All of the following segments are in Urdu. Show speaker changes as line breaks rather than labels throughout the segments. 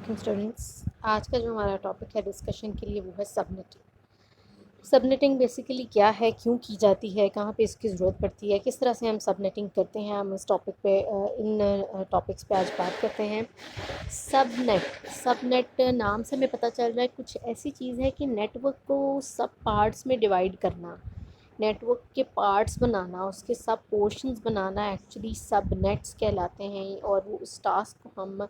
علیکم اسٹوڈنٹس. آج کا جو ہمارا ٹاپک ہے ڈسکشن کے لیے وہ ہے سب نیٹنگ. سب نیٹنگ بیسیکلی کیا ہے, کیوں کی جاتی ہے, کہاں پہ اس کی ضرورت پڑتی ہے, کس طرح سے ہم سب نیٹنگ کرتے ہیں. ہم اس ٹاپک پہ ان ٹاپکس پہ آج بات کرتے ہیں. سب نیٹ نام سے ہمیں پتہ چل رہا ہے کچھ ایسی چیز ہے کہ نیٹ ورک کو سب پارٹس میں ڈیوائڈ کرنا, نیٹ ورک کے پارٹس بنانا, اس کے سب پورشنز بنانا ایکچولی سب نیٹس کہلاتے ہیں. اور وہ اس ٹاسک کو ہم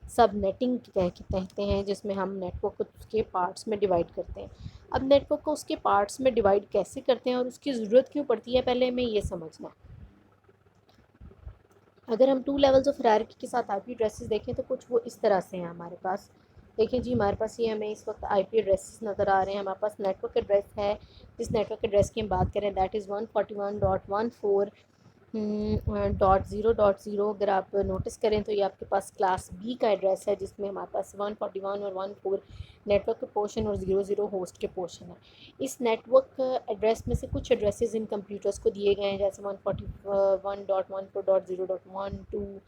سب نیٹنگ کہتے ہیں, جس میں ہم نیٹ ورک کو اس کے پارٹس میں ڈیوائڈ کرتے ہیں. اب نیٹ ورک کو اس کے پارٹس میں ڈیوائڈ کیسے کرتے ہیں اور اس کی ضرورت کیوں پڑتی ہے, پہلے ہمیں یہ سمجھنا ہے. اگر ہم 2 لیولز آف ہائرارکی کے ساتھ آئی پی ایڈریسز دیکھیں تو کچھ وہ اس طرح سے ہیں ہمارے پاس. دیکھیں جی, ہمارے پاس یہ ہمیں اس وقت آئی پی ایڈریسز نظر آ رہے ہیں. ہمارے پاس نیٹ ورک ایڈریس ہے. جس نیٹ ورک ایڈریس کی ہم بات کریں دیٹ از 141.14.0.0. اگر آپ نوٹس کریں تو یہ آپ کے پاس کلاس بی کا ایڈریس ہے, جس میں ہمارے پاس 141 اور 14 نیٹ ورک کے پورشن اور 00 ہوسٹ کے پورشن ہے. اس نیٹ ورک ایڈریس میں سے کچھ ایڈریسز ان کمپیوٹرز کو دیے گئے ہیں, جیسے 141.14.0.1 2,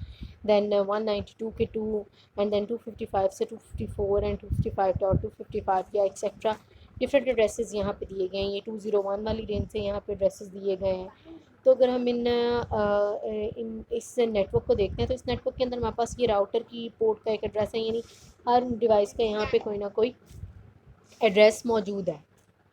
دین 192 کے 2, اینڈ دین 255 سے 254 اینڈ 255.255 یا ایکسیٹرا. ڈفرینٹ ایڈریسز یہاں پہ دیے گئے ہیں. یہ 201 والی رینج سے یہاں پہ ایڈریسز دیے گئے ہیں. تو اگر ہم اس نیٹ ورک کو دیکھتے ہیں تو اس نیٹ ورک کے اندر ہمارے پاس یہ راؤٹر کی پورٹ کا ایک ایڈریس ہے, یعنی ہر ڈیوائس کا یہاں پہ کوئی نہ کوئی ایڈریس موجود ہے.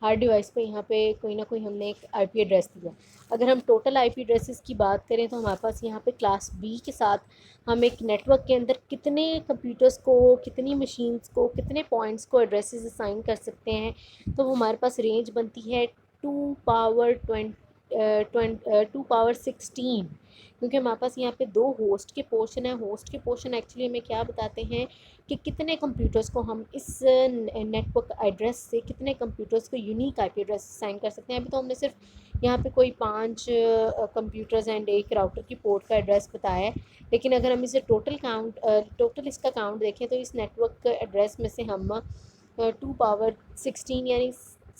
ہر ڈیوائس پہ یہاں پہ کوئی نہ کوئی ہم نے ایک آئی پی ایڈریس دیا. اگر ہم ٹوٹل آئی پی ایڈریسز کی بات کریں تو ہمارے پاس یہاں پہ کلاس بی کے ساتھ ہم ایک نیٹ ورک کے اندر کتنے کمپیوٹرز کو, کتنی مشینز کو, کتنے پوائنٹس کو ایڈریسز اسائن کر سکتے ہیں. تو وہ ہمارے پاس رینج بنتی ہے 2 پاور 16, کیونکہ ہمارے پاس یہاں پہ 2 ہوسٹ کے پورشن ہیں. ہوسٹ کے پورشن ایکچولی ہمیں کیا بتاتے ہیں کہ کتنے کمپیوٹرز کو ہم اس نیٹ ورک ایڈریس سے, کتنے کمپیوٹرز کو unique I P address assign کر سکتے ہیں. ابھی تو ہم نے صرف یہاں پہ کوئی 5 کمپیوٹرز اینڈ ایک راؤٹر کی پورٹ کا ایڈریس بتایا ہے, لیکن اگر ہم اسے ٹوٹل اس کا کاؤنٹ دیکھیں تو اس نیٹ ورک ایڈریس میں سے ہم 2 پاور 16 یعنی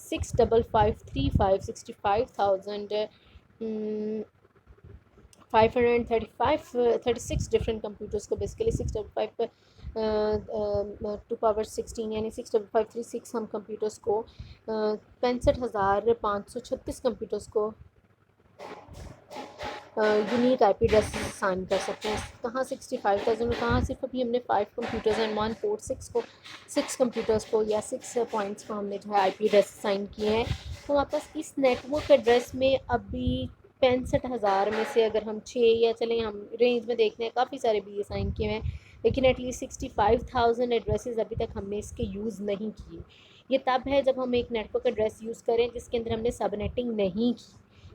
655,535 ڈفرینٹ کمپیوٹرس کو, بیسیکلی 655 2 پاور 16 یعنی 65536 ہم کمپیوٹرس کو 65,536 کمپیوٹرس کو unique I P address assign کر سکتے ہیں. کہاں 65,000, کہاں صرف ابھی ہم نے 5 کمپیوٹرز اینڈ 146 کو 6 کمپیوٹرز کو یا 6 پوائنٹس کو ہم نے جو ہے آئی پی ایڈریس اسائن کیے ہیں. تو ہمارے پاس اس نیٹ ورک ایڈریس میں ابھی 65,000 میں سے اگر ہم 6 یا چلیں ہم رینج میں دیکھتے ہیں, کافی سارے بھی اسائن کیے ہیں, لیکن ایٹ لیسٹ 65,000 ایڈریسز ابھی تک ہم نے اس کے یوز نہیں کیے. یہ تب ہے جب ہم ایک نیٹ ورک ایڈریس یوز کریں جس کے اندر ہم نے سب نیٹنگ نہیں کی.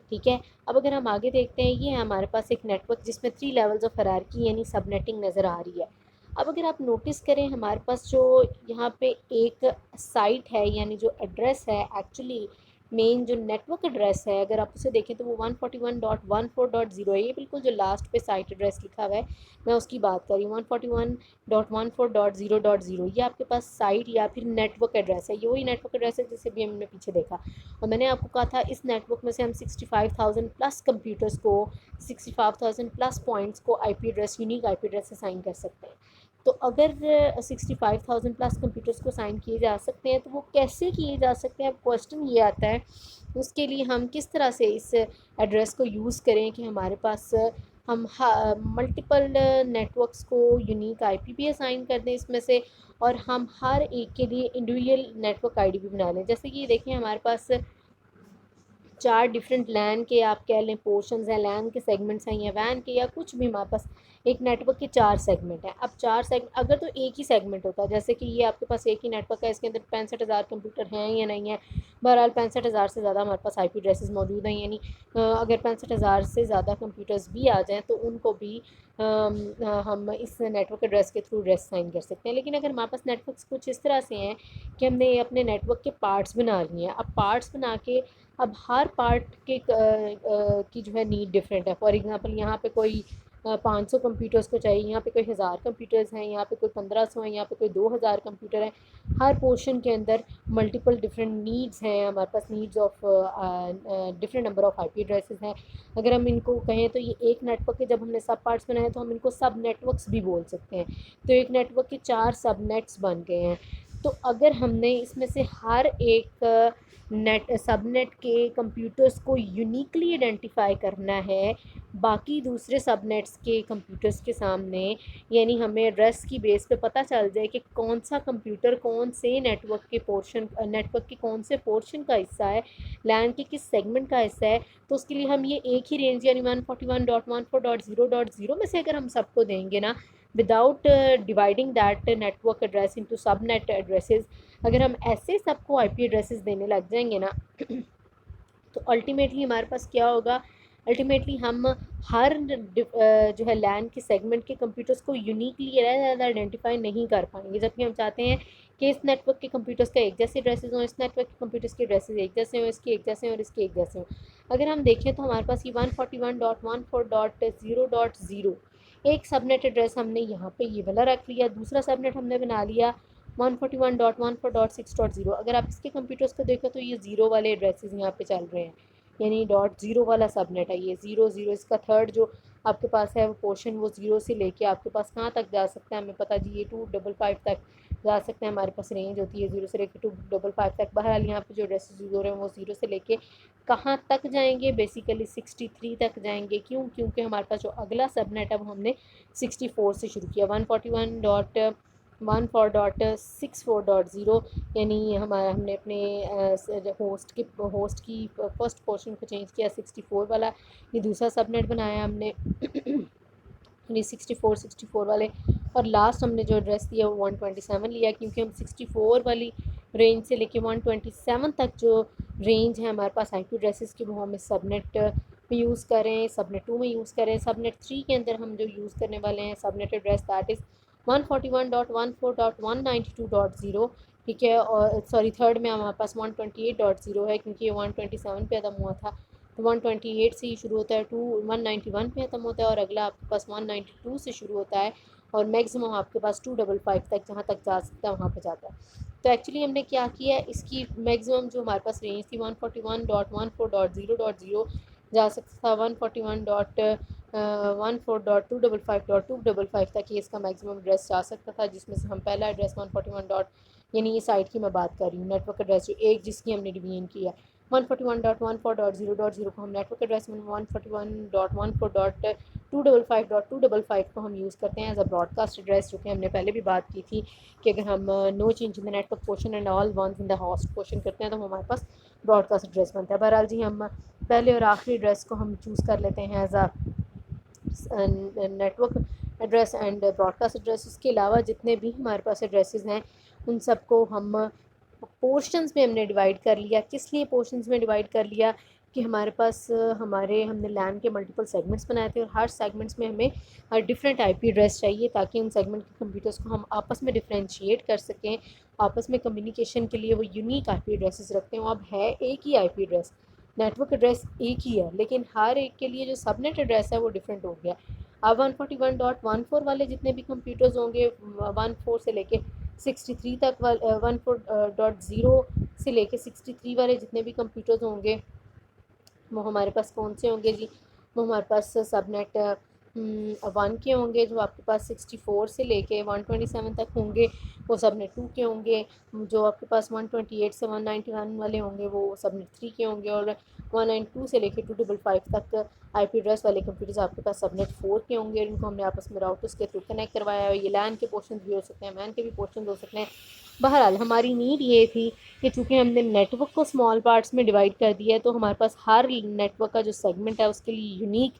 ٹھیک ہے, اب اگر ہم آگے دیکھتے ہیں, یہ ہے ہمارے پاس ایک نیٹ ورک جس میں 3 لیولز آف ہائرارکی یعنی سب نیٹنگ نظر آ رہی ہے. اب اگر آپ نوٹس کریں ہمارے پاس جو یہاں پہ ایک سائٹ ہے, یعنی جو ایڈریس ہے ایکچولی مین جو نیٹ ورک ایڈریس ہے, اگر آپ اسے دیکھیں تو وہ 141.14.0 ہے. یہ بالکل جو لاسٹ پہ سائٹ ایڈریس لکھا ہوا ہے میں اس کی بات کر رہی ہوں. 141.14.0.0 یہ آپ کے پاس سائٹ یا پھر نیٹ ورک ایڈریس ہے. یہ وہی نیٹ ورک ایڈریس ہے جسے بھی ہم نے پیچھے دیکھا, اور میں نے آپ کو کہا تھا اس نیٹ ورک میں سے ہم 65,000 پلس کمپیوٹرز کو, 65,000 پلس پوائنٹس کو I P address, unique I P address assign کر سکتے ہیں. تو اگر 65,000 پلس کمپیوٹرز کو اسائن کیے جا سکتے ہیں تو وہ کیسے کیے جا سکتے ہیں. اب کویسچن یہ آتا ہے اس کے لیے ہم کس طرح سے اس ایڈریس کو یوز کریں کہ ہمارے پاس ہم ملٹیپل نیٹ ورکس کو یونیک آئی پی بھی اسائن کر دیں اس میں سے, اور ہم ہر ایک کے لیے individual network ID بھی بنا لیں. جیسے کہ یہ دیکھیں ہمارے پاس 4 ڈفرینٹ لین کے آپ کہہ لیں پورشنز ہیں, لین کے سیگمنٹس ہیں یا وین کے یا کچھ بھی. ہمارے پاس ایک نیٹ ورک کے 4 سیگمنٹ ہیں. اب 4 سیگمنٹ اگر تو ایک ہی سیگمنٹ ہوتا ہے, جیسے کہ یہ آپ کے پاس ایک ہی نیٹ ورک ہے, اس کے اندر 65,000 کمپیوٹر ہیں یا نہیں ہیں. بہرحال 65,000 سے زیادہ ہمارے پاس آئی پی ایڈریسز موجود ہیں, یعنی اگر 65,000 سے زیادہ کمپیوٹرز بھی آ جائیں تو ان کو بھی ہم اس نیٹ ورک ایڈریس کے تھرو ایڈریس اسائن کر سکتے ہیں. لیکن اگر ہمارے پاس نیٹ ورکس کچھ اس طرح سے ہیں کہ ہم نے اپنے نیٹ ورک کے پارٹس بنا لیے ہیں. اب پارٹس بنا کے اب ہر پارٹ کے کی جو ہے نیڈ ڈفرینٹ ہے. فار ایگزامپل یہاں پہ کوئی 500 کمپیوٹرز کو چاہیے، یہاں پہ کوئی 1000 کمپیوٹرز ہیں، یہاں پہ کوئی 1500 ہیں، یہاں پہ کوئی 2000 کمپیوٹر ہیں. ہر پورشن کے اندر ملٹیپل ڈفرینٹ نیڈز ہیں، ہمارے پاس needs of different number of IP پی ایڈریسز ہیں. اگر ہم ان کو کہیں تو یہ ایک نیٹ ورک کے جب ہم نے سب پارٹس بنائے تو ہم ان کو سب نیٹ ورکس بھی بول سکتے ہیں. تو ایک نیٹ ورک کے 4 سب نیٹس بن گئے ہیں. تو اگر ہم نے اس میں سے ہر ایک سب نیٹ کے کمپیوٹرز کو یونیکلی آئیڈینٹیفائی کرنا ہے باقی دوسرے سب نیٹس کے کمپیوٹرز کے سامنے، یعنی ہمیں ایڈریس کی بیس پہ پتہ چل جائے کہ کون سا کمپیوٹر کون سے نیٹ ورک کے کون سے پورشن کا حصہ ہے، لین کے کس سیگمنٹ کا حصہ ہے. تو اس کے لیے ہم یہ ایک ہی رینج یعنی 141.104.0.0 میں سے اگر ہم سب کو دیں گے نا without dividing that net work address into subnet addresses, اگر ہم ایسے سب کو آئی پی ایڈریسز دینے لگ جائیں گے نا تو الٹیمیٹلی ہمارے پاس کیا ہوگا، الٹیمیٹلی ہم ہر جو ہے لین کے سیگمنٹ کے کمپیوٹرز کو یونیکلی زیادہ آئیڈینٹیفائی نہیں کر پائیں گے، جبکہ ہم چاہتے ہیں کہ اس نیٹ ورک کے کمپیوٹرز کا ایک جیسے ایڈریسز ہوں، اس نیٹ ورک کے کمپیوٹرز کے ایڈریسز ایک جیسے ہوں، اس کے ایک جیسے ہوں اور اس کے ایک جیسے ہوں. اگر ہم دیکھیں تو ہمارے پاس یہ 141.104.0.0 ایک سب نیٹ ایڈریس ہم نے یہاں پہ یہ والا رکھ لیا، دوسرا سب نیٹ ہم نے بنا لیا 141.104.6.0. اگر آپ اس کے کمپیوٹرز کو دیکھو تو یہ 0 والے ایڈریسز یہاں پہ چل رہے ہیں، یعنی .0 والا سب نیٹ ہے یہ 0 اس کا تھرڈ جو آپ کے پاس ہے وہ پورشن وہ 0 سے لے کے آپ کے پاس کہاں تک جا سکتا ہے ہمیں پتہ جی یہ 255 تک جا سکتے ہیں. ہمارے پاس رینج ہوتی ہے 0 سے لے کے 255 تک. بہرحال یہاں پہ جو ایڈریسز یوز ہو رہے ہیں وہ 0 سے لے کے کہاں تک جائیں گے، بیسیکلی 63 تک جائیں گے. کیونکہ ہمارے پاس جو اگلا سب نیٹ ہے وہ ہم نے 64 سے شروع کیا. 141.104.64.0 یعنی ہم نے اپنے ہوسٹ کی فرسٹ پورشن کو چینج کیا 64 والا، یہ دوسرا سب نیٹ بنایا ہم نے 64 والے، اور لاسٹ ہم نے جو ایڈریس دیا وہ 127 لیا کیونکہ ہم 64 والی رینج سے لے کے 127 تک جو رینج ہے ہمارے پاس آئی پی ایڈریسز کی وہ ہم اس سب نیٹ میں یوز کریں، سب نیٹ 2 میں یوز کریں. سب نیٹ 3 کے اندر ہم جو یوز کرنے والے ہیں سب نیٹ ایڈریس دیٹ از 141.104.192.0، ٹھیک ہے. اور سوری تھرڈ میں ہمارے پاس 128.0 ہے کیونکہ یہ 127 پہ ختم ہوا تھا تو 128 سے ہی شروع ہوتا ہے، 191 پہ ختم ہوتا ہے اور اگلا آپ کے پاس 192 سے شروع ہوتا ہے اور میکسیمم آپ کے پاس 255 تک جہاں تک جا سکتا ہے وہاں پہ جاتا ہے. تو ایکچولی ہم نے کیا کیا ہے اس کی میکسیمم جو ہمارے پاس رینج تھی 141.104.0.0 جا سکتا تھا 141.104.255.255 تک یہ اس کا میکسیمم ایڈریس جا سکتا تھا، جس میں سے ہم پہلا ایڈریس 141. یعنی یہ سائٹ کی میں بات کر رہی ہوں نیٹ ورک ایڈریس جو ایک جس کی ہم نے ڈویژن کی ہے 141.104.0.0 کو ہم نیٹ ورک ایڈریس میں 141.104.255.255 کو ہم یوز کرتے ہیں as a broadcast address, جو کہ ہم نے پہلے بھی بات کی تھی کہ اگر ہم no change in the network portion and all ones in the host portion کرتے ہیں تو ہمارے پاس براڈ کاسٹ ایڈریس بنتا ہے. بہرحال جی ہم پہلے اور آخری ایڈریس کو ہم چوز کر لیتے ہیں as a net work address and broadcast address. اس کے علاوہ جتنے بھی ہمارے پاس ایڈریسز ہیں ان سب کو ہم پورشنز میں ہم نے ڈیوائڈ کر لیا. کس لیے پورشنز میں ڈیوائڈ کر لیا کہ ہمارے پاس ہم نے لین کے ملٹیپل سیگمنٹس بنائے تھے اور ہر سیگمنٹس میں ہمیں ڈفرینٹ آئی پی ایڈریس چاہیے تاکہ ان سیگمنٹ کے کمپیوٹرز کو ہم آپس میں ڈفرینشیٹ کر سکیں، آپس میں کمیونیکیشن کے لیے وہ یونیک آئی پی ایڈریسز رکھتے ہیں. اب ہے ایک ہی I P address, net work address ایک ہی ہے لیکن ہر ایک کے لیے جو سب نیٹ ایڈریس ہے وہ ڈفرینٹ ہو گیا. اب 141.14 والے جتنے بھی کمپیوٹرز ہوں گے 14 سے لے کے 63 تک 14.0 سے لے کے 63 والے جتنے بھی کمپیوٹرز ہوں گے وہ ہمارے پاس کون سے ہوں گے جی، وہ ہمارے پاس سب نیٹ 1 کے ہوں گے جو آپ کے پاس 64 سے لے کے 127 تک ہوں گے، وہ سب نیٹ 2 کے ہوں گے. جو آپ کے پاس 128 سے 191 والے ہوں گے وہ سب نیٹ 3 کے ہوں گے، اور 192 سے لے کے 255 تک آئی پی ایڈریس والے کمپیوٹرز آپ کے پاس سب نیٹ 4 کے ہوں گے. ان کو ہم نے آپس میں راؤٹرز کے تھرو کنیکٹ کروایا ہے. یہ لین کے پورشنز بھی ہو سکتے ہیں، مین کے بھی پورشنز ہو سکتے ہیں. بہرحال ہماری نیڈ یہ تھی کہ چونکہ ہم نے نیٹ ورک کو اسمال پارٹس میں ڈیوائڈ کر دیا ہے تو ہمارے پاس ہر نیٹ ورک کا جو سیگمنٹ ہے اس کے لیے یونیک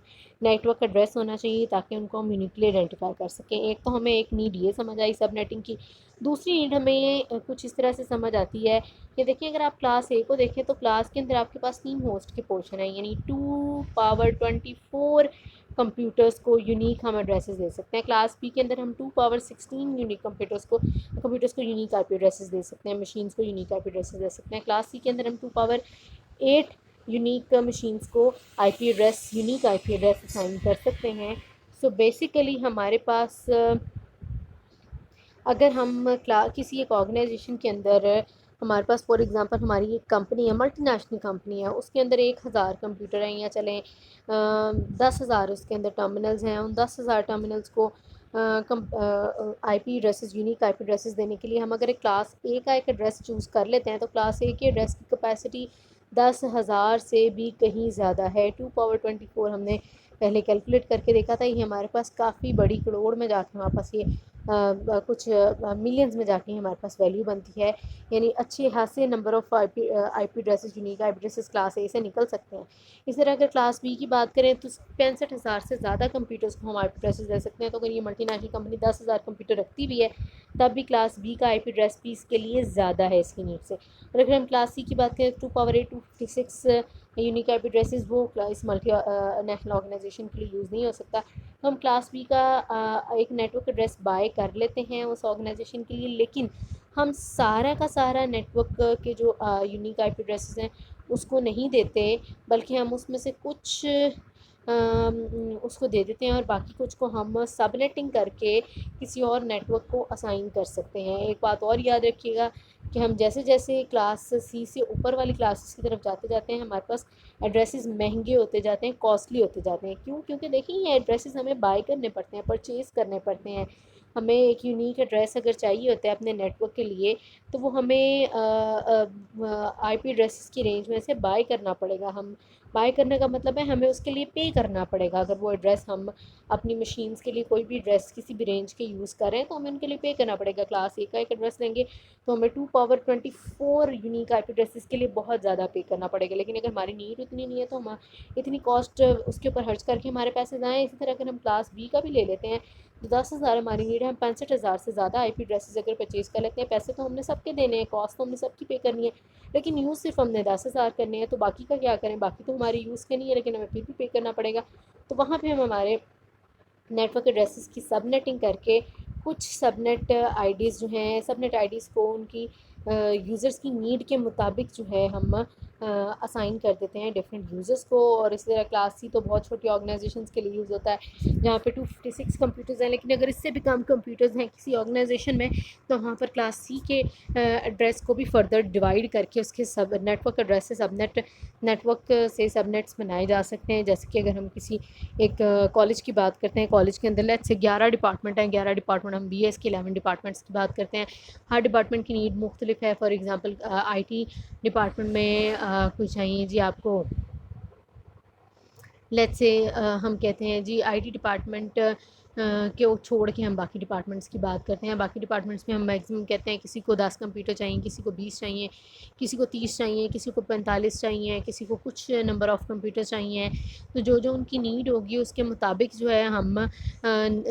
نیٹ ورک ایڈریس ہونا چاہیے تاکہ ان کو ہم یونیکلی آئیڈینٹیفائی کر سکیں. ایک تو ہمیں ایک نیڈ یہ سمجھ آئی سب نیٹنگ کی، دوسری نیڈ ہمیں یہ کچھ اس طرح سے سمجھ آتی ہے کہ دیکھیں اگر آپ کلاس اے کو دیکھیں تو کلاس کے اندر آپ کے پاس 3 ہوسٹ کے پورشن ہیں، یعنی 2 پاور 24 کمپیوٹرز کو یونیک ہم ایڈریسز دے سکتے ہیں. کلاس بی کے اندر ہم 2 پاور 16 یونیک کمپیوٹرز کو unique I P addresses they سکتے ہیں، مشینز کو unique I P addresses they سکتے ہیں. کلاس سی کے اندر ہم 2 پاور 8 یونیک مشینز کو unique I P address assign کر سکتے ہیں. سو بیسیکلی ہمارے پاس اگر ہم کسی ایک آرگنائزیشن کے اندر ہمارے پاس فار ایگزامپل ہماری ایک کمپنی ہے، ملٹی نیشنل کمپنی ہے، اس کے اندر 1000 کمپیوٹر ہیں یا چلیں 10,000 اس کے اندر ٹرمینلز ہیں، ان 10,000 ٹرمینلز کو I P addresses, unique I P addresses دینے کے لیے ہم اگر ایک کلاس اے کا ایک ایڈریس چوز کر لیتے ہیں تو کلاس اے کے ایڈریس کی کیپیسٹی 10,000 سے بھی کہیں زیادہ ہے۔ 2 پاور 24 ہم نے پہلے کیلکولیٹ کر کے دیکھا تھا، یہ ہمارے پاس کافی بڑی کروڑ میں جا کے ہمارے پاس یہ کچھ ملینز میں جا کے ہمارے پاس ویلیو بنتی ہے، یعنی اچھے خاصے number of IP P addresses, unique I P addresses class A سے نکل سکتے ہیں۔ اس طرح اگر کلاس بی کی بات کریں تو 65,000 سے زیادہ کمپیوٹرز کو ہم آئی پی ایڈریسز دے سکتے ہیں۔ تو اگر یہ ملٹی نیشنل کمپنی 10,000 کمپیوٹر رکھتی بھی ہے تب بھی کلاس بی کا آئی پی ایڈریس بھی اس کے لیے زیادہ ہے اس کی نیڈ سے۔ اور اگر ہم کلاس سی کی بات کریں 2 power 8 256 unique I P addresses وہ اس ملٹی نیشنل آرگنائزیشن کے لیے یوز نہیں ہو سکتا، تو ہم کلاس بی کا ایک نیٹ ورک ایڈریس بائی کر لیتے ہیں اس آرگنائزیشن کے لیے، لیکن ہم سارا کا سارا نیٹ ورک کے جو یونیک آئی پی ایڈریسز ہیں اس کو نہیں دیتے، بلکہ ہم اس میں سے کچھ اس کو دے دیتے ہیں اور باقی کچھ کو ہم سب نیٹنگ کر کے کسی اور نیٹ ورک کو اسائن کر سکتے ہیں۔ ایک بات اور یاد رکھیے گا کہ ہم جیسے جیسے کلاس سی سے اوپر والی کلاسز کی طرف جاتے ہیں ہمارے پاس ایڈریسز مہنگے ہوتے جاتے ہیں، کاسٹلی ہوتے جاتے ہیں۔ کیوں؟ کیونکہ دیکھیں یہ ایڈریسز ہمیں بائی کرنے پڑتے ہیں، پرچیز کرنے پڑتے ہیں۔ ہمیں ایک یونیک ایڈریس اگر چاہیے ہوتا ہے اپنے نیٹ ورک کے لیے تو وہ ہمیں آئی پی ایڈریسز کی رینج میں سے بائی کرنا پڑے گا۔ ہم بائی کرنے کا مطلب ہے ہمیں اس کے لیے پے کرنا پڑے گا۔ اگر وہ ایڈریس ہم اپنی مشینز کے لیے کوئی بھی ایڈریس کسی بھی رینج کے یوز کریں تو ہمیں ان کے لیے پے کرنا پڑے گا۔ کلاس اے کا ایک ایڈریس لیں گے تو ہمیں 2 power 24 unique I P addresses کے لیے بہت زیادہ پے کرنا پڑے گا، لیکن اگر ہماری نیڈ اتنی نہیں ہے تو ہم اتنی کاسٹ اس کے اوپر خرچ کر کے ہمارے پیسے جائیں۔ اسی طرح اگر ہم کلاس بی کا بھی لے لیتے ہیں تو 10,000 ہماری نیڈ ہے، ہم 65,000 سے زیادہ آئی پی ایڈریسز اگر پرچیز کر لیتے ہیں، پیسے تو ہم نے سب کے دینے ہیں، کاسٹ تو ہم نے سب کی پے کرنی ہے، لیکن یوز صرف ہم نے 10,000 کرنے ہیں، تو باقی کا کیا کریں؟ باقی تو ہماری یوز کے نہیں ہے لیکن ہمیں پھر بھی پے کرنا پڑے گا۔ تو وہاں پہ ہم ہمارے نیٹ ورک ایڈریسز کی سب نیٹنگ کر کے کچھ سب نیٹ آئی ڈیز جو ہیں، سب نیٹ آئی ڈیز کو ان کی یوزرز کی نیڈ کے مطابق جو ہے ہم اسائن کر دیتے ہیں ڈفرینٹ یوزرز کو۔ اور اس طرح کلاس سی تو بہت چھوٹی آرگنائزیشنز کے لیے یوز ہوتا ہے جہاں پہ 256 کمپیوٹرز ہیں، لیکن اگر اس سے بھی کم کمپیوٹرز ہیں کسی آرگنائزیشن میں تو وہاں پر کلاس سی کے ایڈریس کو بھی فردر ڈیوائڈ کر کے اس کے سب نیٹ ورک ایڈریس سے نیٹ ورک سے سب نیٹس بنائے جا سکتے ہیں۔ جیسے کہ اگر ہم کسی ایک کالج کی بات کرتے ہیں، کالج کے اندر لیٹس سے 11 ڈپارٹمنٹ ہیں، 11 ڈپارٹمنٹ ہم بی ایس کے 11 ڈپارٹمنٹس کی بات کرتے ہیں، ہر ڈپارٹمنٹ کی نیڈ مختلف ہے۔ For example I T department میں کوئی چاہیے جی آپ کو، لیٹس سے ہم کہتے ہیں جی آئی ٹی ڈپارٹمنٹ کے چھوڑ کے ہم باقی ڈپارٹمنٹس کی بات کرتے ہیں، باقی ڈپارٹمنٹس میں ہم میکسیمم کہتے ہیں کسی کو 10 کمپیوٹر چاہیے، کسی کو 20 چاہیے، کسی کو 30 چاہیے، کسی کو 45 چاہیے، کسی کو کچھ نمبر آف کمپیوٹر چاہیے۔ تو جو ان کی نیڈ ہوگی اس کے مطابق جو ہے ہم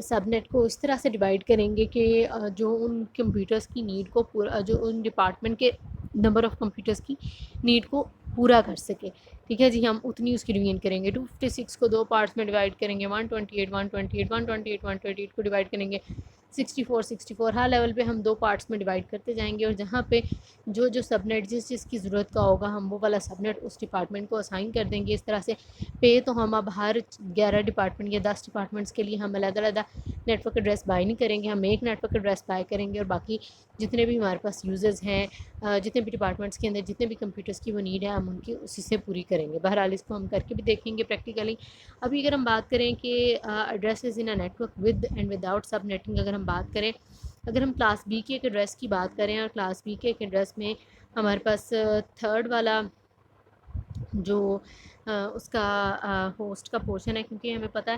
سب نیٹ کو اس طرح سے ڈیوائڈ کریں گے کہ جو ان کمپیوٹرز کی نیڈ کو پورا، جو ان ڈپارٹمنٹ کے نمبر آف کمپیوٹرز کی نیڈ کو پورا کر سکے۔ ٹھیک ہے جی، ہم اتنی اس کی ڈویژن کریں گے۔ 256 کو 2 پارٹس میں ڈیوائڈ کریں گے، 128 کو ڈیوائڈ کریں گے، 64 ہر لیول پہ ہم 2 پارٹس میں ڈیوائڈ کرتے جائیں گے، اور جہاں پہ جو سب نیٹ جس کی ضرورت کا ہوگا ہم وہ والا سب نیٹ اس ڈپارٹمنٹ کو اسائن کر دیں گے۔ اس طرح سے پے تو ہم اب ہر 11 ڈپارٹمنٹ یا 10 ڈپارٹمنٹس کے لیے ہم علیحدہ نیٹ ورک ایڈریس بائی نہیں کریں گے، ہم ایک نیٹ ورک ایڈریس بائی کریں گے، اور باقی جتنے بھی ہمارے پاس یوزرز ہیں، جتنے بھی ڈپارٹمنٹس کے اندر جتنے بھی کمپیوٹرز کی وہ نیڈ ہے ہم ان کی اسی سے پوری کریں گے۔ بہرحال اس کو ہم کر کے بھی دیکھیں گے پریکٹیکلی۔ ابھی اگر ہم بات کریں کہ addresses in a network with and without subnetting, اگر ہم بات کریں، اگر ہم کلاس بی کے ایک ایڈریس کی بات کریں اور کلاس بی کے ایک ایڈریس میں ہمارے پاس تھرڈ والا جو اس کا ہوسٹ کا پورشن ہے، کیونکہ ہمیں پتہ ہے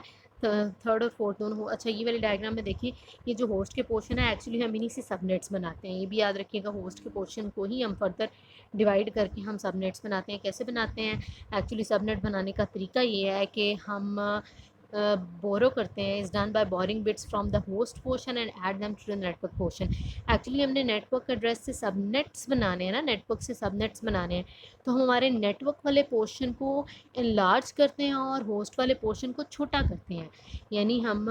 تھرڈ اور فورتھ دونوں ہو۔ اچھا یہ والی ڈائیگرام میں دیکھیں، یہ جو ہوسٹ کے پورشن ہے ایکچولی ہم انہیں سے سب نیٹس بناتے ہیں، یہ بھی یاد رکھیے گا، ہوسٹ کے پورشن کو ہی ہم فردر ڈیوائڈ کر کے ہم سب نیٹس بناتے ہیں۔ کیسے بناتے ہیں؟ ایکچولی سب نیٹ بنانے کا طریقہ یہ ہے کہ ہم بورو کرتے ہیں، is done by borrowing bits from the host portion and add them to the network portion. Actually ہم نے نیٹ ورک ایڈریس سے سب نیٹس بنانے ہیں نا، نیٹ ورک سے سب نیٹس بنانے ہیں، تو ہم ہمارے نیٹ ورک والے پورشن کو انلارج کرتے ہیں اور ہوسٹ والے پورشن کو چھوٹا کرتے ہیں، یعنی ہم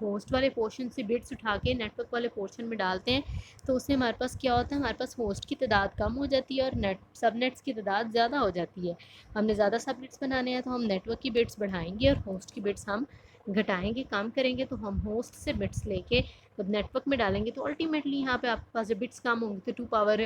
ہوسٹ والے پورشن سے بٹس اٹھا کے نیٹ ورک والے پورشن میں ڈالتے ہیں، تو اس سے ہمارے پاس کیا ہوتا ہے، ہمارے پاس ہوسٹ کی تعداد کم ہو جاتی ہے اور سب نیٹس کی تعداد زیادہ ہو جاتی ہے۔ ہم نے زیادہ سب نیٹس بنانے ہیں تو ہم نیٹ ورک کی بٹس بڑھائیں گے اور ہوسٹ کی بٹس ہم گھٹائیں گے، کام کریں گے، تو ہم ہوسٹ سے بٹس لے کے جب نیٹ ورک میں ڈالیں گے تو الٹیمیٹلی یہاں پہ آپ کے پاس جو بٹس کام ہوں گے تو 2 پاور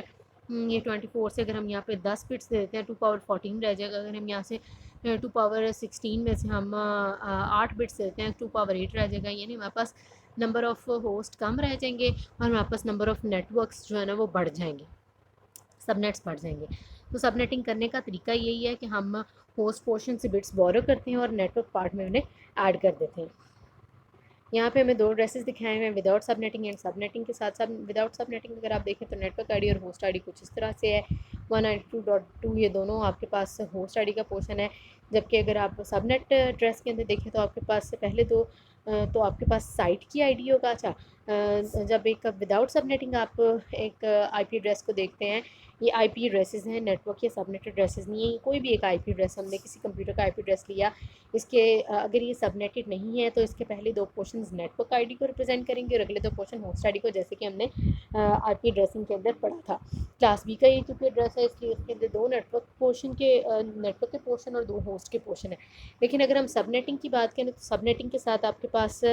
یہ 24 سے اگر ہم یہاں پہ 10 بٹس دے دیتے ہیں 2 پاور 14 رہ جائے گا. اگر ہم یہاں سے 2 پاور 16 میں سے ہم 8 بٹس دیتے ہیں 2 پاور 8 رہ جائے گا. یعنی ہمارے پاس نمبر آف ہوسٹ کم رہ جائیں گے اور ہمارے پاس نمبر آف نیٹ ورکس جو ہے نا وہ بڑھ جائیں گے، سب نیٹس بڑھ جائیں گے. تو سب نیٹنگ کرنے کا طریقہ یہی ہے کہ ہم ہوسٹ پورشن سے بٹس بورو کرتے ہیں اور نیٹ ورک پارٹ میں انہیں ایڈ کر دیتے ہیں. یہاں پہ ہمیں 2 ایڈریسز دکھائے ہوئے ہیں without sub netting and sub netting کے ساتھ. وداؤٹ سب نیٹنگ اگر آپ دیکھیں تو نیٹ ورک آئی ڈی اور ہوسٹ آئی ڈی کچھ اس طرح سے ہے. 192.2 یہ دونوں آپ کے پاس ہوسٹ آئی ڈی کا پورشن ہے، جبکہ اگر آپ سب نیٹ ایڈریس کے اندر دیکھیں تو آپ کے پاس پہلے تو آپ کے پاس سائٹ کی آئی ڈی ہوگا. اچھا، جب ایک وداؤٹ سب نیٹنگ آپ ایک آئی پی ایڈریس کو دیکھتے ہیں، یہ آئی پی ایڈریسز ہیں، نیٹ ورک یا سب نیٹ ایڈریسز نہیں ہیں. کوئی بھی ایک آئی پی ایڈریس ہم نے کسی کمپیوٹر کا آئی پی ایڈریس لیا، اس کے اگر یہ سب نیٹڈ نہیں ہے تو اس کے پہلے 2 portions network ID کو ریپرزینٹ کریں گے اور اگلے 2 پورشن ہوسٹ آئی ڈی کو، جیسے کہ ہم نے آئی پی ایڈریسنگ کے اندر پڑھا تھا. کلاس بی کا یہ چونکہ ایڈریس ہے اس لیے اس کے اندر 2 نیٹ ورک کے پورشن اور 2 ہوسٹ کے پورشن ہیں. لیکن اگر ہم سب نیٹنگ کی بات کریں تو سب نیٹنگ کے ساتھ آپ کے پاس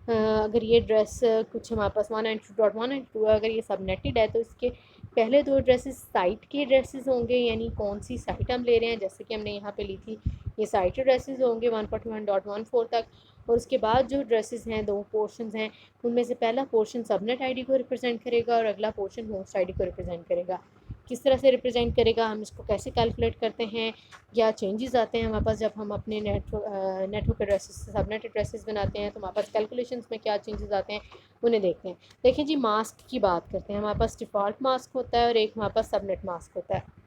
اگر یہ ایڈریس کچھ ہمارے پاس 192.192 اگر یہ سب نیٹڈ ہے تو اس کے پہلے 2 ایڈریسز سائٹ کے ایڈریسز ہوں گے، یعنی کون سی سائٹ ہم لے رہے ہیں، جیسے کہ ہم نے یہاں پہ لی تھی یہ سائٹ ایڈریسز ہوں گے 141.14 تک. اور اس کے بعد جو ایڈریسز ہیں 2 پورشنز ہیں ان میں سے پہلا portion subnet ID کو ریپرزینٹ کرے گا اور اگلا پورشن ہوسٹ آئی ڈی کو ریپرزینٹ کرے گا. کس طرح سے ریپرزینٹ کرے گا، ہم اس کو کیسے کیلکولیٹ کرتے ہیں، کیا چینجز آتے ہیں ہمارے پاس جب ہم اپنے نیٹ ورک ایڈریسز سب نیٹ ایڈریسز بناتے ہیں، تو ہمارے پاس کیلکولیشنس میں کیا چینجز آتے ہیں انہیں دیکھتے ہیں. دیکھیں جی، ماسک کی بات کرتے ہیں. ہمارے پاس ڈیفالٹ ماسک ہوتا ہے اور ایک ہمارے پاس سب نیٹ ماسک ہوتا ہے.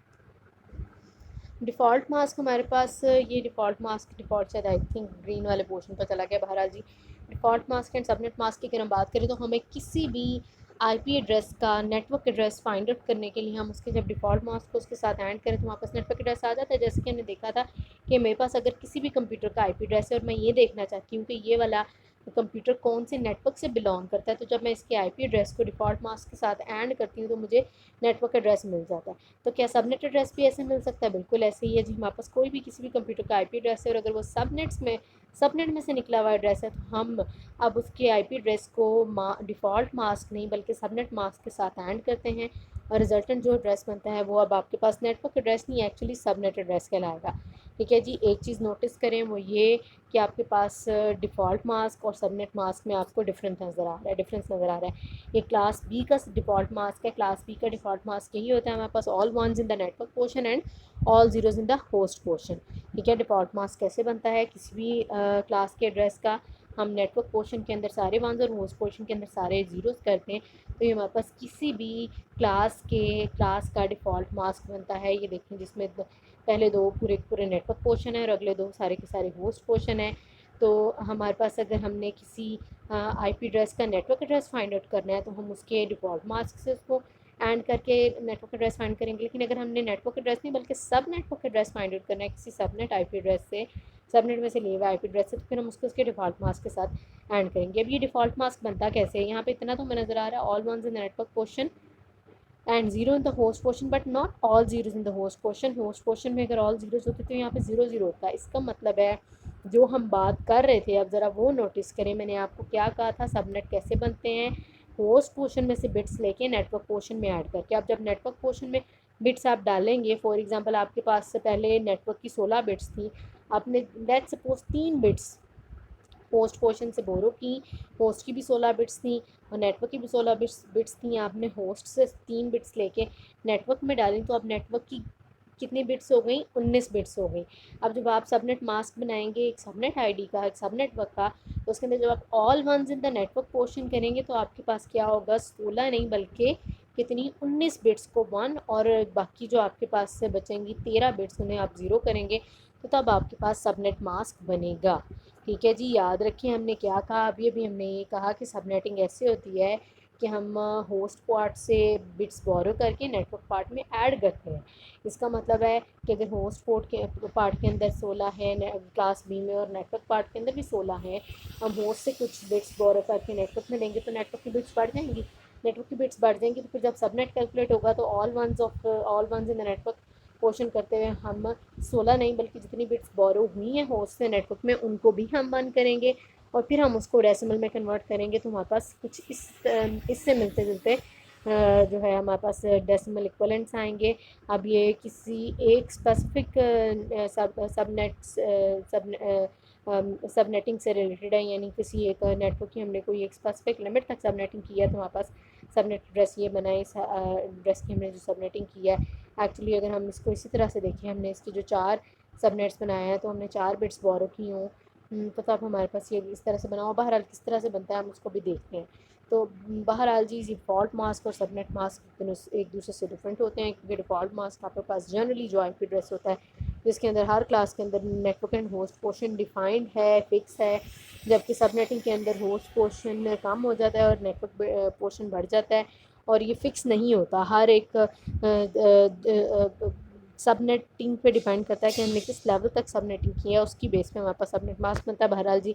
ڈیفالٹ ماسک ہمارے پاس یہ ڈیفالٹ شاید آئی تھنک گرین والے پورشن پر چلا گیا. بہرحال جی، default mask and subnet mask کی اگر ہم بات کریں تو ہمیں کسی بھی آئی پی ایڈریس کا net work address find out کرنے کے لیے ہم اس کے جب ڈیفالٹ ماسک کو اس کے ساتھ اینڈ کریں تو ہمارے پاس نیٹ ورک ایڈریس آ جاتا ہے. جیسے کہ ہم نے دیکھا تھا کہ میرے پاس اگر کسی بھی کمپیوٹر کا آئی پی ایڈریس ہے اور میں یہ دیکھنا چاہتی ہوں کہ یہ والا کمپیوٹر کون سے نیٹ ورک سے بلانگ کرتا ہے، تو جب میں اس کے آئی پی ایڈریس کو ڈیفالٹ ماسک کے ساتھ اینڈ کرتی ہوں تو مجھے نیٹ ورک ایڈریس مل جاتا ہے. تو کیا سب نیٹ ایڈریس بھی ایسے مل سکتا ہے؟ بالکل ایسے ہی ہے جی. ہمارے پاس کوئی بھی کسی بھی کمپیوٹر کا آئی پی ایڈریس ہے اور اگر وہ سب نیٹ میں سے نکلا ہوا ایڈریس ہے تو ہم اب اس کے آئی پی ایڈریس کو ڈیفالٹ ماسک نہیں بلکہ سب نیٹ ماسک کے ساتھ اینڈ کرتے ہیں اور ریزلٹنٹ جو ایڈریس بنتا ہے وہ اب آپ کے پاس نیٹ ورک ایڈریس نہیں، ایکچولی سب نیٹ ایڈریس کہلائے گا. ٹھیک ہے جی. ایک چیز نوٹس کریں وہ یہ کہ آپ کے پاس ڈیفالٹ ماسک اور سب نیٹ ماسک میں آپ کو ڈفرینس نظر آ رہا ہے. یہ کلاس بی کا ڈیفالٹ ماسک ہے. کلاس بی کا ڈیفالٹ ماسک یہی ہوتا ہے ہمارے پاس all ones in the network portion and all zeros in the host portion. ٹھیک ہے. ڈیفالٹ ماسک کیسے بنتا ہے؟ کسی بھی کلاس کے ایڈریس کا ہم نیٹ ورک پورشن کے اندر سارے ونز اور ہوسٹ پورشن کے اندر سارے زیروز کرتے ہیں تو یہ ہمارے پاس کسی بھی کلاس کا ڈیفالٹ ماسک بنتا ہے. یہ دیکھیں جس میں پہلے 2 پورے نیٹ ورک پورشن ہے اور اگلے 2 سارے کے سارے ہوسٹ پورشن ہیں. تو ہمارے پاس اگر ہم نے کسی آئی پی ایڈریس کا net work address find out کرنا ہے تو ہم اس کے ڈیفالٹ ماسک سے اس کو اینڈ کر کے نیٹ ورک ایڈریس فائنڈ کریں گے. لیکن اگر ہم نے نیٹ ورک ایڈریس نہیں بلکہ سب net work address find out کرنا ہے کسی سب نیٹ آئی پی ایڈریس سے، سب نیٹ میں سے لیے ہوئے آئی پی ایڈریس سے، تو پھر ہم اس کے ڈیفالٹ ماسک کے ساتھ اینڈ کریں گے. اب یہ ڈیفالٹ ماسک بنتا کیسے ہے؟ یہاں پہ اتنا تو ہمیں نظر آ رہا ہے all ones in network portion and zero in the host portion but not all zeros in the host portion. Host portion میں اگر آل زیروز ہوتے تو یہاں پہ 0 ہوتا ہے. اس کا مطلب ہے جو ہم بات کر رہے تھے اب ذرا وہ نوٹس کریں. میں نے آپ کو کیا کہا تھا؟ سب نیٹ کیسے بنتے ہیں؟ ہوسٹ پورشن میں سے بٹس لے کے نیٹ ورک پورشن میں ایڈ کر کے. اب جب نیٹ ورک پورشن میں بٹس آپ ڈالیں گے، فار ایگزامپل آپ کے پاس سے پہلے نیٹ ورک کی 16 بٹس تھیں، آپ نے let's suppose 3 bits host portion سے بورو کی. ہوسٹ کی بھی 16 بٹس تھیں اور نیٹ ورک کی بھی 16 بٹس تھیں. آپ نے ہوسٹ سے 3 بٹس لے کے نیٹ ورک میں ڈالیں تو اب نیٹ ورک کی کتنی بٹس ہو گئیں؟ 19 بٹس ہو گئیں. اب جب آپ سب نیٹ ماسک بنائیں گے ایک سب نیٹ آئی ڈی کا، ایک سب نیٹ ورک کا، تو اس کے اندر جب آپ all ones in the network portion کریں گے تو آپ کے پاس کیا ہوگا؟ 16 نہیں بلکہ کتنی 19 بٹس کو 1 اور باقی جو آپ کے پاس سے بچیں گی 13 بٹس انہیں آپ 0 کریں گے تو تب آپ کے پاس سب نیٹ ماسک بنے گا. ٹھیک ہے جی. یاد رکھیں ہم نے کیا کہا ابھی ہم نے یہ کہا کہ سب نیٹنگ ایسے ہوتی ہے کہ ہم ہوسٹ پارٹ سے بٹس بورو کر کے نیٹ ورک پارٹ میں ایڈ کرتے ہیں. اس کا مطلب ہے کہ اگر ہوسٹ پارٹ کے اندر 16 ہے کلاس بی میں اور نیٹ ورک پارٹ کے اندر بھی 16 ہیں، ہم ہوسٹ سے کچھ بٹس بورو کر کے نیٹ ورک میں دیں گے تو نیٹ ورک کی بٹس بڑھ جائیں گی. نیٹ ورک کی بٹس بڑھ جائیں گی تو پھر جب سب نیٹ کیلکولیٹ ہوگا تو all ones in the network portion کرتے ہوئے ہم 16 نہیں بلکہ جتنی بٹس بورو ہوئی ہیں ہوسٹ سے نیٹ ورک میں ان کو بھی ہم 1 کریں گے اور پھر ہم اس کو ڈیسیمل میں کنورٹ کریں گے تو ہمارے پاس کچھ اس سے ملتے جلتے جو ہے ہمارے پاس ڈیسیمل ایکولنٹس آئیں گے. اب یہ کسی ایک اسپیسیفک سب نیٹنگ سے ریلیٹڈ ہے، یعنی کسی ایک نیٹ ورک کی ہم نے کوئی ایک اسپیسیفک لمٹ تک سب نیٹنگ کی ہے تو ہمارے پاس سب نیٹ ایڈریس یہ بنا ہے. اس ایڈریس کی ہم نے جو سب نیٹنگ کی ہے ایکچولی اگر ہم اس کو اسی طرح سے دیکھیں، ہم نے اس کی جو 4 سب نیٹس بنایا ہے تو ہم نے 4 بٹس بورو کی ہوں تو تب ہمارے پاس یہ اس طرح سے بنا ہو. بہرحال کس طرح سے بنتا ہے ہم اس کو بھی دیکھتے ہیں. تو بہرحال جی ڈیفالٹ ماسک اور سب نیٹ ماسک ایک دوسرے سے ڈفرینٹ ہوتے ہیں، کیونکہ ڈیفالٹ ماسک آپ کے پاس جنرلی جو آئی پی ایڈریس ہوتا ہے جس کے اندر ہر کلاس کے اندر network and host portion defined ہے، فکس ہے، جبکہ سب نیٹنگ کے اندر ہوسٹ پورشن کم ہو جاتا ہے اور نیٹ ورک پورشن بڑھ جاتا ہے اور یہ فکس نہیں ہوتا. ہر ایک سب نیٹنگ پہ ڈیپینڈ کرتا ہے کہ ہم نے کس لیول تک سب نیٹنگ کی ہے، اس کی بیس پہ ہمارے پاس سب نیٹ ماسک بنتا ہے. بہرحال جی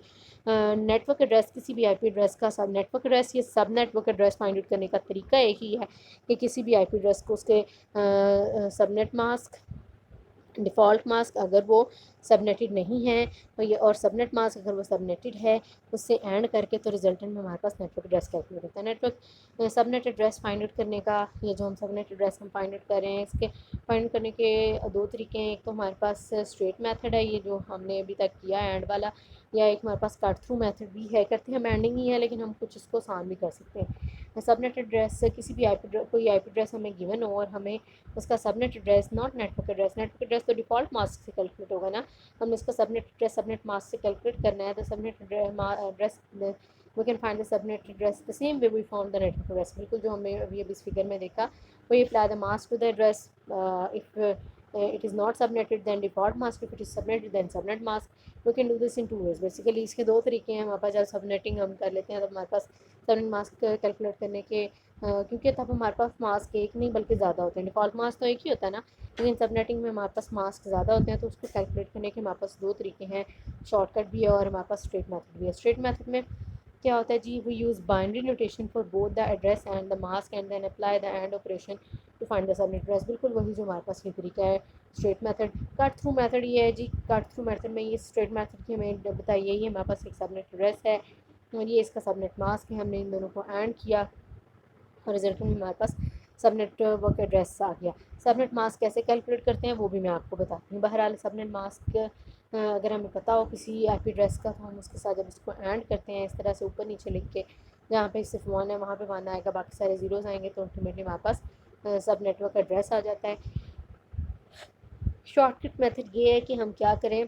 نیٹ ورک ایڈریس کسی بھی آئی پی ایڈریس کا سب نیٹ ورک ایڈریس یا سب net work address find out کرنے کا طریقہ ایک ہی ہے کہ کسی بھی آئی پی ایڈریس کو اس کے سب نیٹ ماسک ڈیفالٹ ماسک اگر وہ سب نیٹڈ نہیں ہے اور سب نیٹ ماسک اگر وہ سب نیٹڈ ہے اس سے اینڈ کر کے تو ریزلٹنٹ میں ہمارے پاس نیٹ ورک ایڈریس کیلکولیٹ ہوتا ہے. نیٹ ورک سب نیٹ ایڈریس فائنڈ آؤٹ کرنے کا یہ جو ہم سب نیٹ ایڈریس ہم فائنڈ آؤٹ کر رہے ہیں اس کے فائنڈ آؤٹ کرنے کے 2 طریقے ہیں. ایک تو ہمارے پاس اسٹریٹ میتھڈ ہے، یہ جو ہم نے ابھی تک کیا ہے اینڈ والا، یا ایک ہمارے پاس کٹ تھرو میتھڈ بھی ہے. کرتے ہم اینڈنگ ہی ہے لیکن ہم کچھ اس کو آسان بھی کر سکتے ہیں. سب نیٹ ایڈریس کسی بھی کوئی آئی پی ایڈریس ہمیں گیون ہو اور ہمیں اس کا subnet address not net work address, net work address تو ڈیفالٹ ماسک سے کیلکولیٹ ہوگا نا، ہم نے اس کا subnet address subnet mask سے کیلکولیٹ کرنا ہے. تو subnet address we can find the subnet address the same way we found the net work address. بالکل جو ہم نے ابھی اس فگر میں دیکھا وہی apply the mask to the address of it is not subnetted then default mask, if it is subnetted then subnet mask. We can do this in 2 ways. Basically اس کے 2 طریقے ہیں ہمارے پاس. جب سب نیٹنگ ہم کر لیتے ہیں تو ہمارے پاس سب نیٹ ماسک کیلکولیٹ کرنے کے کیونکہ تب ہمارے پاس ماسک ایک نہیں بلکہ زیادہ ہوتے ہیں. ڈیفالٹ ماسک تو ایک ہی ہوتا ہے نا، لیکن سب نیٹنگ میں ہمارے پاس ماسک زیادہ ہوتے ہیں تو اس کو کیلکولیٹ کرنے کے ہمارے پاس 2 طریقے ہیں. شارٹ کٹ بھی ہے اور ہمارے پاس اسٹریٹ میتھڈ بھی ہے. اسٹریٹ میتھڈ میں کیا ہوتا ہے جی، we use binary notation for both the address and the mask and then apply the AND operation to find the subnet address. بالکل وہی جو ہمارے پاس یہ طریقہ ہے straight method. Cut through method یہ ہے جی، کٹ تھرو میتھڈ میں یہ اسٹریٹ میتھڈ کی ہمیں بتائی یہی ہے. ہمارے پاس ایک سب نیٹ ایڈریس ہے اور یہ اس کا سب نیٹ ماسک ہے، ہم نے ان دونوں کو اینڈ کیا اور رزلٹ میں ہمارے پاس سب نیٹ ورک ایڈریس آ گیا. سب نیٹ ماسک کیسے کیلکولیٹ کرتے ہیں وہ بھی میں آپ کو بتاتی ہوں. بہرحال سب نیٹ ماسک اگر ہمیں پتہ ہو کسی آئی پی ایڈریس کا تو ہم اس کے ساتھ جب اس کو اینڈ کرتے ہیں اس طرح سے اوپر نیچے لکھ کے، جہاں پہ صرف 1 ہے وہاں پہ 1 آئے گا، باقی سارے زیروز آئیں گے تو الٹیمیٹلی ہمارے پاس سب نیٹ ورک ایڈریس آ جاتا ہے. شارٹ کٹ میتھڈ یہ ہے کہ ہم کیا کریں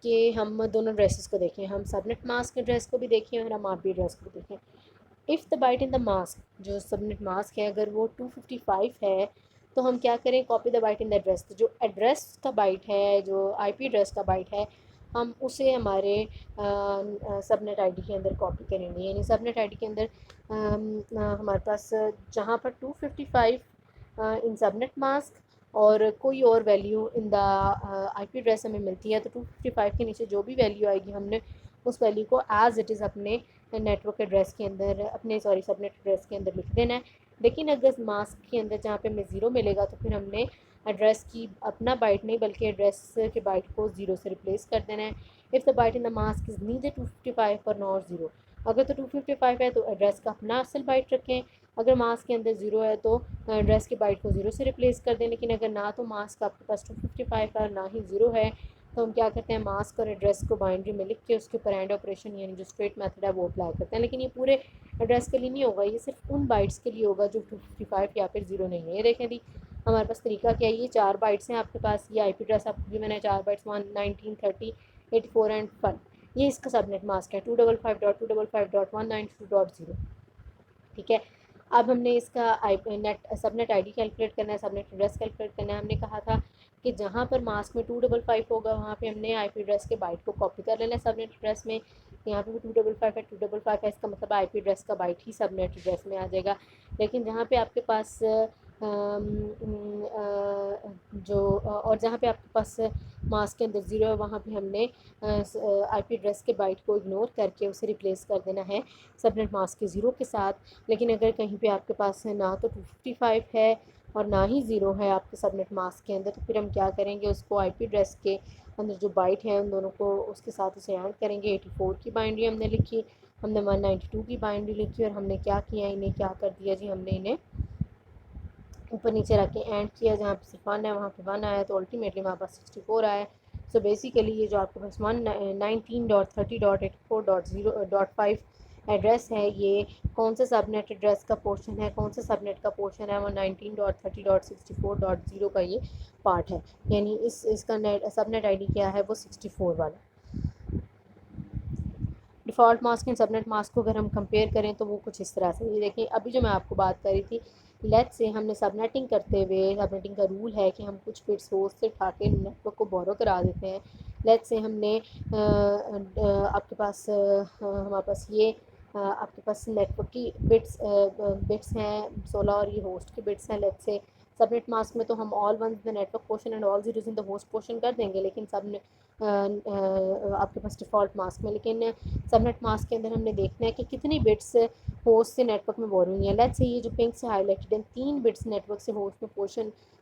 کہ ہم دونوں ایڈریسز کو دیکھیں، ہم سب نیٹ ماسک ایڈریس کو بھی دیکھیں اور ہم آر پی ایڈریس کو بھی دیکھیں. If the byte in the mask جو سب نیٹ ماسک ہے اگر وہ 255 ہے تو ہم کیا کریں، copy the byte in the address. جو ایڈریس کا بائٹ ہے، جو آئی پی ایڈریس کا بائٹ ہے، ہم اسے ہمارے سب نیٹ آئی ڈی کے اندر کاپی کریں گے. یعنی سب نیٹ آئی ڈی کے اندر ہمارے پاس جہاں پر 255 ان سب نیٹ ماسک اور کوئی اور value in the I P address ہمیں ملتی ہے تو 255 کے نیچے جو بھی ویلیو آئے گی ہم نے اس ویلیو کو ایز اٹ از اپنے نیٹ ورک ایڈریس کے اندر سب نیٹ ایڈریس کے اندر لکھ دینا ہے. لیکن اگر ماسک کے اندر جہاں پہ ہمیں 0 ملے گا تو پھر ہم نے ایڈریس کی اپنا بائٹ نہیں بلکہ ایڈریس کے بائٹ کو 0 سے ریپلیس کر دینا ہے. If the byte in the mask is neither 255 اور ناٹ 0، اگر تو 255 ہے تو ایڈریس کا اپنا اصل بائٹ رکھیں، اگر ماسک کے اندر 0 ہے تو ایڈریس کے بائٹ کو 0 سے ریپلیس کر دیں. لیکن اگر نہ تو ماسک آپ کے پاس 255 ہے اور نہ ہی 0 ہے تو ہم کیا کرتے ہیں، ماسک اور ایڈریس کو بائنڈری میں لکھ کے اس کے اوپر اینڈ آپریشن یعنی جو اسٹریٹ میتھڈ ہے وہ اپلائی کرتے ہیں. لیکن یہ پورے ایڈریس کے لیے نہیں ہوگا، یہ صرف ان بائٹس کے لیے ہوگا جو 255 یا پھر 0 نہیں ہے. یہ دیکھیں جی ہمارے پاس طریقہ کیا ہے، یہ 4 بائٹس ہیں آپ کے پاس، یہ آئی پی ایڈریس آپ کو بھی میں نے 4 بائٹس 1 19 30 84 اینڈ 5، یہ اس کا سب نیٹ ماسک ہے 255.255.192.0. ٹھیک ہے. اب ہم نے اس کا subnet I D calculate کرنا ہے، سب نیٹ ایڈریس کیلکولیٹ کرنا ہے. ہم نے کہا تھا کہ جہاں پر ماسک میں 255 ہوگا وہاں پہ ہم نے آئی پی ایڈریس کے بائٹ کو کاپی کر لینا ہے سب نیٹ ایڈریس میں. یہاں پہ بھی 255 ہے، 255 ہے، اس کا مطلب آئی پی ایڈریس کا بائٹ ہی سب نیٹ ایڈریس میں آ جائے گا. لیکن جہاں پہ آپ کے پاس اور جہاں پہ آپ کے پاس ماسک کے اندر 0 ہے وہاں پہ ہم نے آئی پی ایڈریس کے بائٹ کو اگنور کر کے اسے ریپلیس کر دینا ہے سب نیٹ ماسک کے 0 کے ساتھ. لیکن اگر کہیں پہ آپ کے پاس نہ تو 255 ہے اور نہ ہی 0 ہے آپ کے سب نیٹ ماسک کے اندر، تو پھر ہم کیا کریں گے، اس کو آئی پی ایڈریس کے اندر جو بائٹ ہے ان دونوں کو اس کے ساتھ اسے ایڈ کریں گے۔ 84 کی بائنڈری ہم نے لکھی، ہم نے 192 کی بائنڈری لکھی، اور ہم نے کیا کیا، انہیں کیا کر دیا جی، ہم نے انہیں اوپر نیچے رکھ کے اینڈ کیا، جہاں پہ صرف 1 ہے وہاں پہ 1 آیا، تو الٹیمیٹلی ہمارے پاس 64 آیا۔ سو بیسیکلی یہ جو آپ کے پاس 119.30.84.0.5 ایڈریس ہے، یہ کون سے سب نیٹ ایڈریس کا پورشن ہے، کون سے سب نیٹ کا پورشن ہے، وہ 19.30.64.0 کا یہ پارٹ ہے، یعنی اس کا سب نیٹ آئی ڈی کیا ہے، وہ 64 والا۔ Default mask and subnet mask کو اگر ہم کمپیئر کریں تو وہ کچھ اس طرح سے، یہ دیکھیں ابھی جو میں آپ کو بات کر رہی تھی، لیٹ سے ہم نے سب نیٹنگ کرتے ہوئے، سب نیٹنگ کا رول ہے کہ ہم کچھ بٹس سورس سے اٹھا کے نیٹ ورک کو بورو کرا دیتے ہیں۔ لیٹ سے ہم نے آپ کے پاس ہمارے پاس یہ آپ کے پاس نیٹ ورک کی بٹس ہیں 16 اور یہ ہوسٹ کے بٹس ہیں۔ لیٹ سے سب نیٹ ماسک میں تو ہم all ones the network portion and all zeros in the host portion کر دیں گے، لیکن آپ کے پاس ڈیفالٹ ماسک میں، لیکن سب نیٹ ماسک کے اندر ہم نے دیکھنا ہے کہ کتنی بٹس ہوسٹ سے نیٹ ورک میں بور ہوئی ہیں۔ لیٹس سے یہ جو پنک سے ہائی لائٹڈ ہیں 3 بٹس نیٹ ورک سے ہوسٹ میں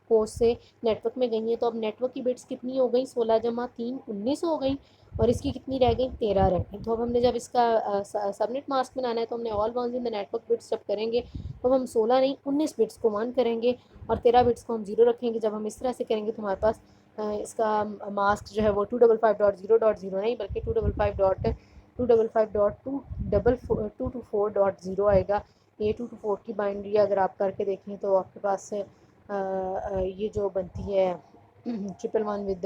ہوسٹ سے نیٹ ورک میں گئی ہیں، تو اب نیٹ ورک کی بٹس کتنی ہو گئی، 16 جمع 3 19 ہو گئی، اور اس کی کتنی رہ گئی، 13 رہ گئی۔ تو اب ہم نے جب اس کا سب نیٹ ماسک بنانا ہے تو ہم نے all ones in the network bits جب کریں گے تو ہم 16 نہیں 19 بٹس کو 1 کریں گے اور 13 بٹس کو ہم 0 رکھیں گے۔ جب ہم اس طرح سے کریں گے تو ہمارے پاس اس کا ماسک جو ہے وہ 255.0.0 نہیں بلکہ 255.224.0 آئے گا۔ یہ 224 کی بائنڈری اگر آپ کر کے دیکھیں تو آپ کے پاس یہ جو بنتی ہے 111 ود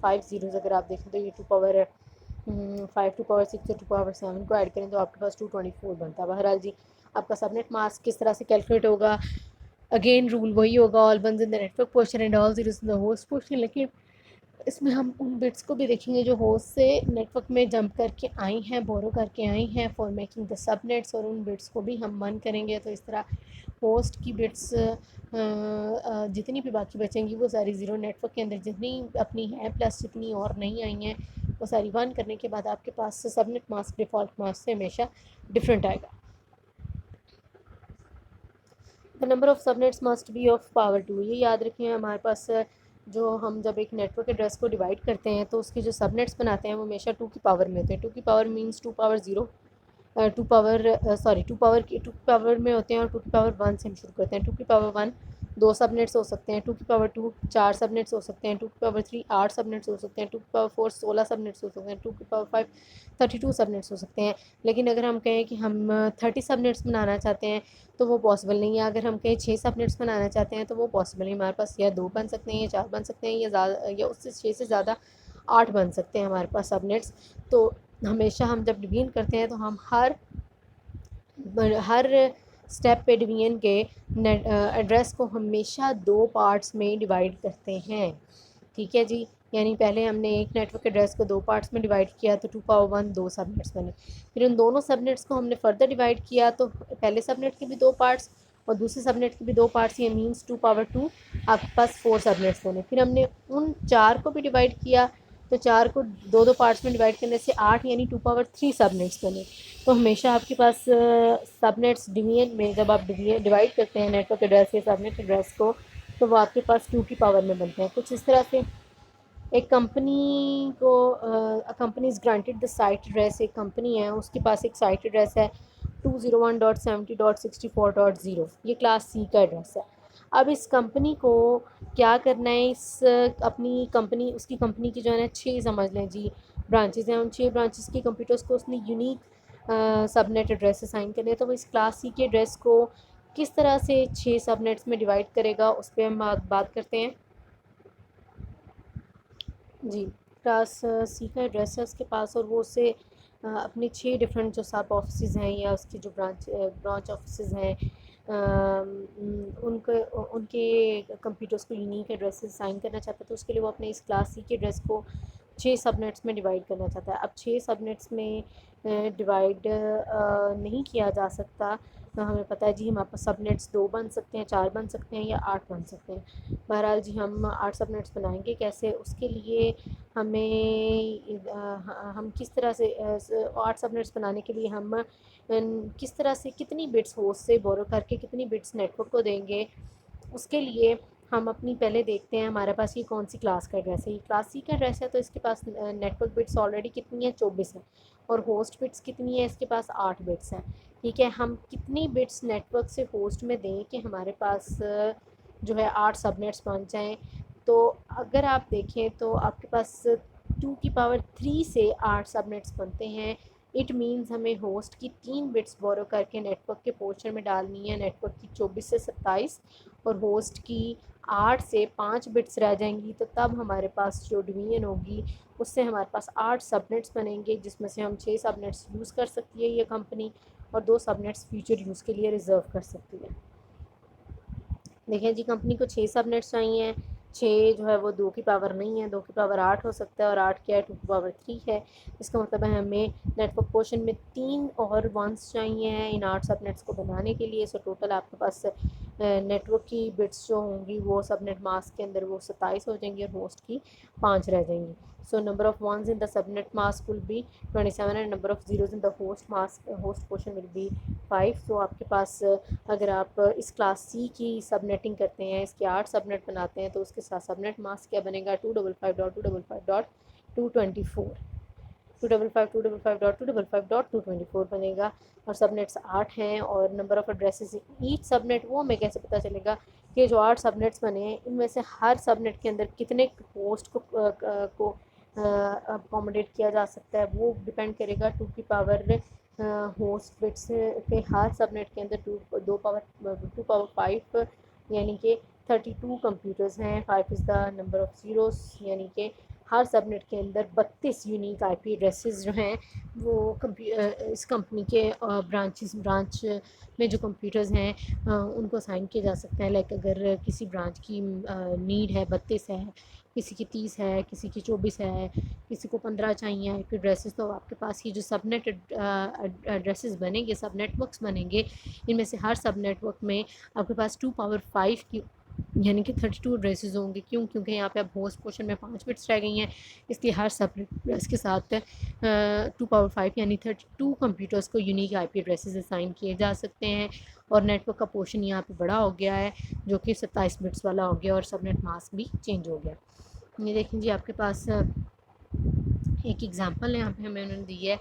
5 زیروز، اگر آپ دیکھیں تو یہ 2 پاور 5 2 پاور 6 اور 2 پاور 7 کو ایڈ کریں تو آپ کے پاس 224 بنتا ہے۔ بہرحال جی آپ کا سب نیٹ ماسک کس طرح سے کیلکولیٹ ہوگا، اگین رول وہی ہوگا، all ones in the network portion and all zeros in the host portion, لیکن اس میں ہم ان بٹس کو بھی دیکھیں گے جو ہوسٹ سے نیٹ ورک میں جمپ کر کے آئی ہیں، بورو کر کے آئی ہیں فار میکنگ دا سب نیٹس، اور ان بٹس کو بھی ہم 1 کریں گے۔ تو اس طرح ہوسٹ کی بٹس جتنی بھی باقی بچیں گی وہ ساری 0 نیٹ ورک کے اندر جتنی اپنی ہیں پلس جتنی اور نہیں آئی ہیں وہ ساری 1 کرنے کے بعد آپ کے پاس subnet mask default mask سے ہمیشہ ڈفرینٹ آئے گا۔ The number of subnets must be of power 2، یہ یاد رکھیں ہمارے پاس جو ہم جب ایک نیٹ ورک ایڈریس کو ڈیوائڈ کرتے ہیں تو اس کے جو سب نیٹس بناتے ہیں وہ ہمیشہ 2 کی پاور میں ہوتے ہیں۔ 2 کی پاور مینس 2 پاور 0 2 پاور میں ہوتے ہیں، اور 2 کی پاور 1 سے ہم شروع کرتے ہیں۔ 2 کی پاور 1 2 سب نیٹس ہو سکتے ہیں، 2 کی پاور 2 4 سب نیٹس ہو سکتے ہیں، 2 کی پاور 3 8 سب نیٹس ہو سکتے ہیں، 2 کی پاور 4 16 سب نیٹس ہو سکتے ہیں، 2 کی پاور 5 32 سب نیٹس ہو سکتے ہیں۔ لیکن اگر ہم کہیں کہ ہم 30 سب نیٹس بنانا چاہتے ہیں تو وہ پاسبل نہیں ہے۔ اگر ہم کہیں 6 سب نیٹس بنانا چاہتے ہیں تو وہ پاسبل نہیں، ہمارے پاس یا 2 بن سکتے ہیں یا 4 بن سکتے ہیں یا اس سے 6 سے زیادہ 8 بن سکتے ہیں ہمارے پاس سب نیٹس۔ تو ہمیشہ ہم جب ڈویژن کرتے ہیں تو ہم ہر اسٹیپ پہ ڈویژن کے ایڈریس کو ہمیشہ 2 پارٹس میں ڈیوائڈ کرتے ہیں، ٹھیک ہے جی۔ یعنی پہلے ہم نے ایک نیٹ ورک ایڈریس کو 2 پارٹس میں ڈیوائڈ کیا تو 2 پاور 1 2 سب نیٹس بنے، پھر ان دونوں سب نیٹس کو ہم نے فردر ڈیوائڈ کیا تو پہلے سب نیٹ کے بھی 2 پارٹس اور دوسرے سب نیٹ کے بھی 2 پارٹس، یہ مینس 2 پاور 2 آپ کے پاس 4 سب نیٹس بنے۔ پھر ہم نے ان 4 کو بھی ڈیوائڈ کیا تو 4 کو 2 پارٹس میں ڈیوائڈ کرنے سے 8 یعنی 2 پاور 3 سب نیٹس بنے۔ تو ہمیشہ آپ کے پاس سب نیٹس ڈویژن میں جب آپ ڈیوائڈ کرتے ہیں نیٹ ورک ایڈریس یا سب نیٹ ایڈریس کو تو وہ آپ کے پاس 2 کی پاور میں بنتے ہیں، کچھ اس طرح سے۔ ایک کمپنی کو company is granted the site address, ایک کمپنی ہے اس کے پاس ایک سائٹ ایڈریس ہے 201.70.64.0، یہ کلاس سی کا ایڈریس ہے۔ اب اس کمپنی کو کیا کرنا ہے، اس کی کمپنی کی جو ہے نا 6 سمجھ لیں جی برانچز ہیں، ان 6 برانچز کی کمپیوٹرس کو اس نے یونیک سب نیٹ ایڈریس اسائن کرنے ہیں۔ تو وہ اس کلاس سی کے ایڈریس کو کس طرح سے 6 سب نیٹس میں ڈیوائڈ کرے گا اس پہ ہم بات کرتے ہیں جی۔ کلاس سی کا ایڈریس ہے اس کے پاس، اور وہ اسے اپنے 6 ڈفرینٹ جو سب آفسز ہیں یا اس کی جو برانچ آفسز ہیں ان کے کمپیوٹرس کو یونیک ایڈریسز اسائن کرنا چاہتا ہے، تو اس کے لیے وہ اپنے اس کلاس سی کے ایڈریس کو 6 سب نیٹس میں ڈیوائڈ کرنا چاہتا ہے۔ اب 6 سب نیٹس میں ڈیوائڈ نہیں کیا جا سکتا ہمیں پتہ ہے جی ہمارے پاس سب نیٹس 2 بن سکتے ہیں، 4 بن سکتے ہیں یا 8 بن سکتے ہیں۔ بہرحال جی ہم 8 سب نیٹس بنائیں گے کیسے، اس کے لیے ہم کس طرح سے 8 سب نیٹس بنانے کے لیے ہم کس طرح سے کتنی بٹس ہوسٹ سے بورو کر کے کتنی بٹس نیٹ ورک کو دیں گے، اس کے لیے ہم اپنی پہلے دیکھتے ہیں ہمارے پاس یہ کون سی کلاس کا ایڈریس ہے۔ یہ کلاس سی کا ایڈریس ہے تو اس کے پاس نیٹ ورک بٹس آلریڈی کتنی ہے 24 ہے، اور ہوسٹ بٹس کتنی ہے، اس کے پاس 8 بٹس ہیں۔ ٹھیک ہے، ہم کتنی بٹس نیٹ ورک سے ہوسٹ میں دیں کہ ہمارے پاس جو ہے 8 سب نیٹس بن جائیں۔ تو اگر آپ دیکھیں تو آپ کے پاس 2 کی پاور 3 سے 8 سب نیٹس بنتے ہیں۔ اٹ مینز ہمیں ہوسٹ کی 3 بٹس بورو کر کے نیٹ ورک کے پورشن میں ڈالنی ہے، نیٹ ورک کی 24 سے 27، اور ہوسٹ کی 8 سے 5 بٹس رہ جائیں گی، تو تب ہمارے پاس جو ڈویژن ہوگی اس سے ہمارے پاس 8 سب نیٹس بنیں گے، جس میں سے ہم 6 سب نیٹس یوز کر سکتی ہے یہ کمپنی، اور 2 سب نیٹس فیوچر یوز کے لیے ریزرو کر سکتی ہے۔ دیکھیں جی کمپنی کو 6 سب نیٹس چاہیے، 6 جو ہے وہ 2 کی پاور نہیں ہے، 2 کی پاور 8 ہو سکتا ہے، اور 8 کیا ہے 2 کی پاور 3 ہے۔ اس کا مطلب ہے ہمیں نیٹ ورک پورشن میں 3 اور 1s چاہیے ہیں ان 8 سب نیٹس کو بنانے کے لیے۔ سو ٹوٹل آپ کے پاس نیٹ ورک کی بٹس جو ہوں گی وہ سب نیٹ ماسک کے اندر وہ 27 ہو جائیں گی، اور ہوسٹ کی 5 رہ جائیں گی۔ So number of ones in the subnet mask will be 27 and number of zeros in the host portion will be 5۔ تو آپ کے پاس اگر آپ اس کلاس سی کی سب نیٹنگ کرتے ہیں، اس کے 8 سب نیٹ بناتے ہیں، تو اس کے ساتھ سب نیٹ ماسک کیا بنے گا 255.255.224 255.255.224 بنے گا، اور سب نیٹس 8 ہیں، اور number of addresses each subnet وہ ہمیں کیسے پتہ چلے گا کہ جو 8 سب نیٹس بنے ہیں ان میں سے ہر سب نیٹ کے اندر کتنے ہوسٹ کو اکوموڈیٹ کیا جا سکتا ہے، وہ ڈپینڈ کرے گا 2 کی پاور ہوسٹ بٹس کے ہر سب نیٹ کے اندر 2 پاور 5 یعنی کہ 32 کمپیوٹرز ہیں، 5 از دا نمبر آف زیروز، یعنی کہ ہر سب نیٹ کے اندر 32 یونیک آئی پی ایڈریسز جو ہیں وہ اس کمپنی کے برانچ میں جو کمپیوٹرز ہیں ان کو اسائن کیے جا سکتے ہیں۔ لائک اگر کسی برانچ کی نیڈ ہے 32 ہے، کسی کی 30 ہے، کسی کی 24 ہے، کسی کو 15 چاہیے آئی پی ایڈریسز، تو آپ کے پاس یہ جو سب نیٹ ایڈریسز بنیں گے، سب نیٹ ورکس بنیں گے، ان میں سے ہر سب نیٹ ورک میں آپ کے پاور 5 کی یعنی کہ 32 ایڈریسز ہوں گے۔ کیونکہ یہاں پہ اب ہوسٹ پورشن میں 5 بٹس رہ گئی ہیں، اس لیے ہر سب ایڈریس کے ساتھ 2 پاور 5 یعنی 32 کمپیوٹرز کو unique I P addresses assign کیے جا سکتے ہیں، اور نیٹ ورک کا پورشن یہاں پہ بڑا ہو گیا ہے جو کہ 27 بٹس والا ہو گیا، اور سب نیٹ ماسک بھی چینج ہو گیا۔ یہ دیکھیں جی آپ کے پاس ایک ایگزامپل یہاں پہ ہمیں انہوں نے دی ہے،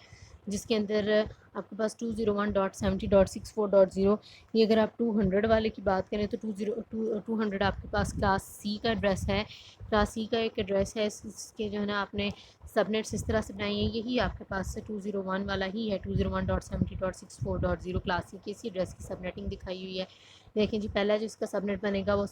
جس کے اندر آپ کے پاس 201.70.64.0، یہ اگر آپ 200 والے کی بات کریں تو 200 آپ کے پاس کلاس سی کا ایڈریس ہے، کلاس سی کا ایک ایڈریس ہے، اس کے جو ہے نا آپ نے سب نیٹس اس طرح سے بنائی ہیں، یہی آپ کے پاس 201 والا ہی ہے، 201.70.64.0 کلاس سی کی اسی ایڈریس کی سب نیٹنگ دکھائی ہوئی ہے۔ دیکھیں جی پہلا جو اس کا سب نیٹ بنے گا وہ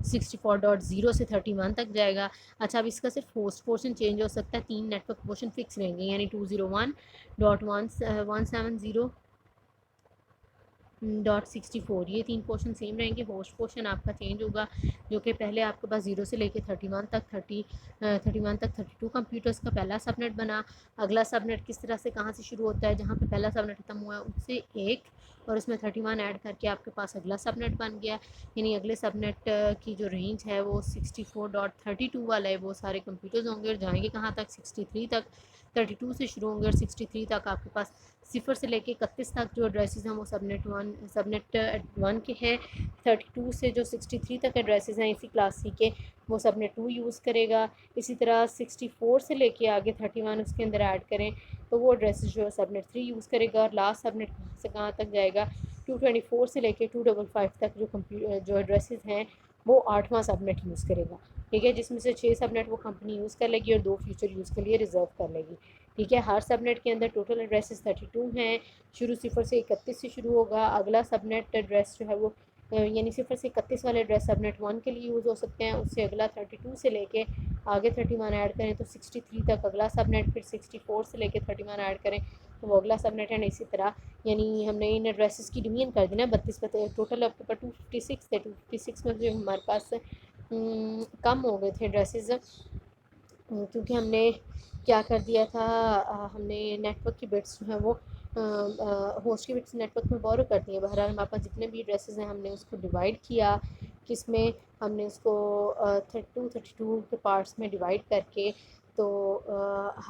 64.0 سے 31 تک جائے گا۔ اچھا اب اس کا صرف ہوسٹ پورشن چینج ہو سکتا ہے، 3 نیٹ ورک پورشن فکس رہیں گے، یعنی 201.170.64 یہ 3 پورشن سیم رہیں گے۔ ہوسٹ پورشن آپ کا چینج ہوگا، جو کہ پہلے آپ کے پاس 0 سے لے کے 31 تک 32 کمپیوٹرز کا پہلا سب نیٹ بنا۔ اگلا سب نیٹ کس طرح سے کہاں سے شروع ہوتا ہے، جہاں پہ پہلا سب نیٹ ختم ہوا ہے اس سے ایک، اور اس میں 31 ایڈ کر کے آپ کے پاس اگلا سب نیٹ بن گیا، یعنی اگلے سب نیٹ کی جو رینج ہے وہ 64.32 والا ہے، وہ سارے کمپیوٹرز ہوں گے اور جائیں گے کہاں تک 63 تک، 32 سے شروع ہوں گے اور 63 تک آپ کے پاس 0 سے لے کے 31 تک جو ایڈریسز ہیں وہ سب نیٹ 1 کے ہیں۔ 32 سے جو 63 تک ایڈریسز ہیں اسی کلاس سی کے وہ سب نیٹ 2 یوز کرے گا۔ اسی طرح 64 سے لے کے آگے 31 اس کے اندر ایڈ کریں تو وہ ایڈریسز جو ہے سب نیٹ 3 یوز کرے گا، اور لاسٹ سب نیٹ سے کہاں تک جائے گا 224 سے لے کے 255 تک جو ایڈریسز ہیں وہ 8واں سب نیٹ یوز کرے گا، ٹھیک ہے، جس میں سے 6 سب نیٹ وہ کمپنی یوز کر لے گی اور 2 فیوچر یوز کے لیے ریزرو کر لے گی، ٹھیک ہے۔ ہر سب نیٹ کے اندر ٹوٹل ایڈریسز 32 ہیں، شروع 0 سے 31 سے شروع ہوگا۔ اگلا سب نیٹ ایڈریس جو ہے وہ یعنی 0 سے 31 والے ایڈریس سب نیٹ 1 کے لیے یوز ہو سکتے ہیں، اس سے اگلا 32 سے لے کے آگے 31 ایڈ کریں تو 63 تک اگلا سب نیٹ، پھر 64 سے لے کے 31 ایڈ کریں تو وہ اگلا سب نیٹ ہے، اسی طرح یعنی ہم نے ان ایڈریسز کی ڈویژن کر دی نا 32 پہ، ٹوٹل آپ کے پاس 256 تھے، 256 میں جو ہمارے پاس کم ہو گئے تھے ایڈریسز، کیونکہ ہم نے کیا کر دیا تھا، ہم نے نیٹ ورک کی بٹس جو ہیں وہ ہوسٹ کی بٹس نیٹ ورک میں بورو کرتی ہیں. بہرحال ہمارے پاس جتنے بھی ایڈریسز ہیں ہم نے اس کو ڈیوائڈ کیا، کس میں ہم نے اس کو 32 کے پارٹس میں ڈیوائڈ کر کے تو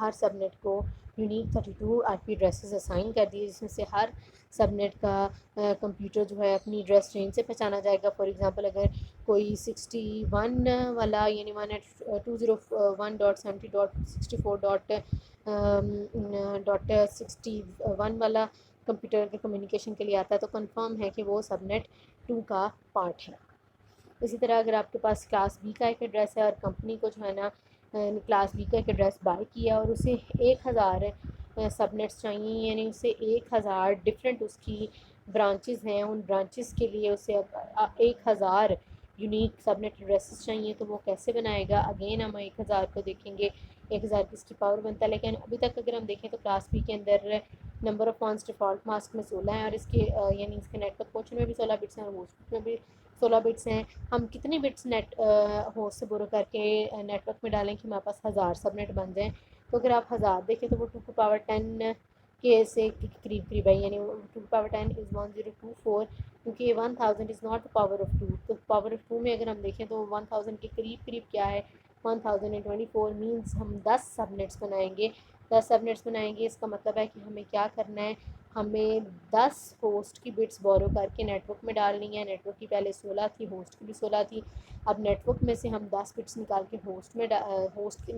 ہر سب نیٹ کو یونیک 32 آئی پی ایڈریسز اسائن کر دیے، جس میں سے ہر سب نیٹ کا کمپیوٹر جو ہے اپنی ایڈریس رینج سے پہچانا جائے گا. فار ایگزامپل اگر کوئی 61 والا یعنی 192.70.64.61 والا کمپیوٹر کے کمیونیکیشن کے لیے آتا ہے تو کنفرم ہے کہ وہ سب نیٹ 2 کا پارٹ ہے. اسی طرح اگر آپ کے پاس کلاس بی کا ایک ایڈریس ہے اور کمپنی کو جو ہے نا کلاس بی کا ایک ایڈریس بائی کیا اور اسے 1000 سب نیٹس چاہیے، یعنی اسے 1000 ڈفرینٹ اس کی برانچز ہیں، ان برانچز کے لیے اسے 1000 یونیک سب نیٹ ایڈریسز چاہیے، تو وہ کیسے بنائے گا؟ اگین ہم 1000 کو دیکھیں گے، 1000 کی اس کی پاور بنتا ہے. لیکن ابھی تک اگر ہم دیکھیں تو کلاس بی کے اندر number of points default mask میں 16 ہیں، اور اس کے یعنی اس کے نیٹ ورک پورشن میں بھی 16 بٹس ہیں اور ہوسٹ میں بھی 16 بٹس ہیں. ہم کتنے بٹس نیٹ ہوسٹ سے بورو کر کے نیٹ ورک میں ڈالیں کہ ہمارے پاس 1000 سب نیٹ بن جائیں؟ تو اگر آپ 1000 دیکھیں تو وہ 2 کی پاور 10 کے سے قریب ہے، یعنی 2 کی پاور 10 از 1024، کیونکہ یہ 1000 is not the power of 2. تو پاور آف 2 میں اگر ہم دیکھیں تو 1000 کے قریب کیا ہے؟ 1024 مینس ہم 10 سب نیٹس بنائیں گے. 10 سب نیٹس بنائیں گے، اس کا مطلب ہے کہ ہمیں کیا کرنا ہے؟ ہمیں 10 ہوسٹ کی بٹس بورو کر کے نیٹ ورک میں ڈالنی ہے. نیٹ ورک کی پہلے 16 تھی، ہوسٹ کی بھی 16 تھی. اب نیٹ ورک میں سے ہم 10 بٹس نکال کے ہوسٹ میں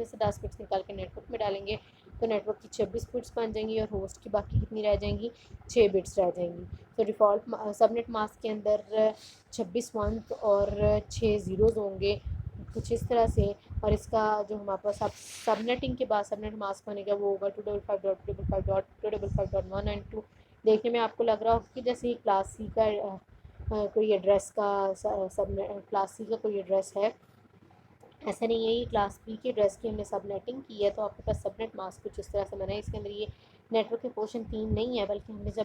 سے 10 بٹس نکال کے نیٹ ورک میں ڈالیں گے تو نیٹ ورک کی 26 بٹس بن جائیں گی اور ہوسٹ کی باقی کتنی رہ جائیں گی؟ 6 بٹس رہ جائیں گی. تو ڈیفالٹ سب نیٹ ماسک کے اندر 26 ونس اور 6 زیروز ہوں گے کچھ اس طرح سے. اور اس کا جو ہمارے پاس اب سب نیٹنگ کے بعد سب نیٹ ماسک ہونے کا وہ ہوگا 255.255.299.2. دیکھنے میں آپ کو لگ رہا ہوگا کہ جیسے یہ کلاس سی کا کوئی ایڈریس کا کلاس سی کا کوئی ایڈریس ہے. ایسا نہیں ہے، یہ کلاس بی کے ایڈریس کی ہم نے سب نیٹنگ کی ہے تو آپ کے پاس سب نیٹ ماسک کچھ اس طرح سے بنا ہے. اس کے اندر یہ نیٹ ورک کے پورشن 3 نہیں ہے، بلکہ ہم نے جب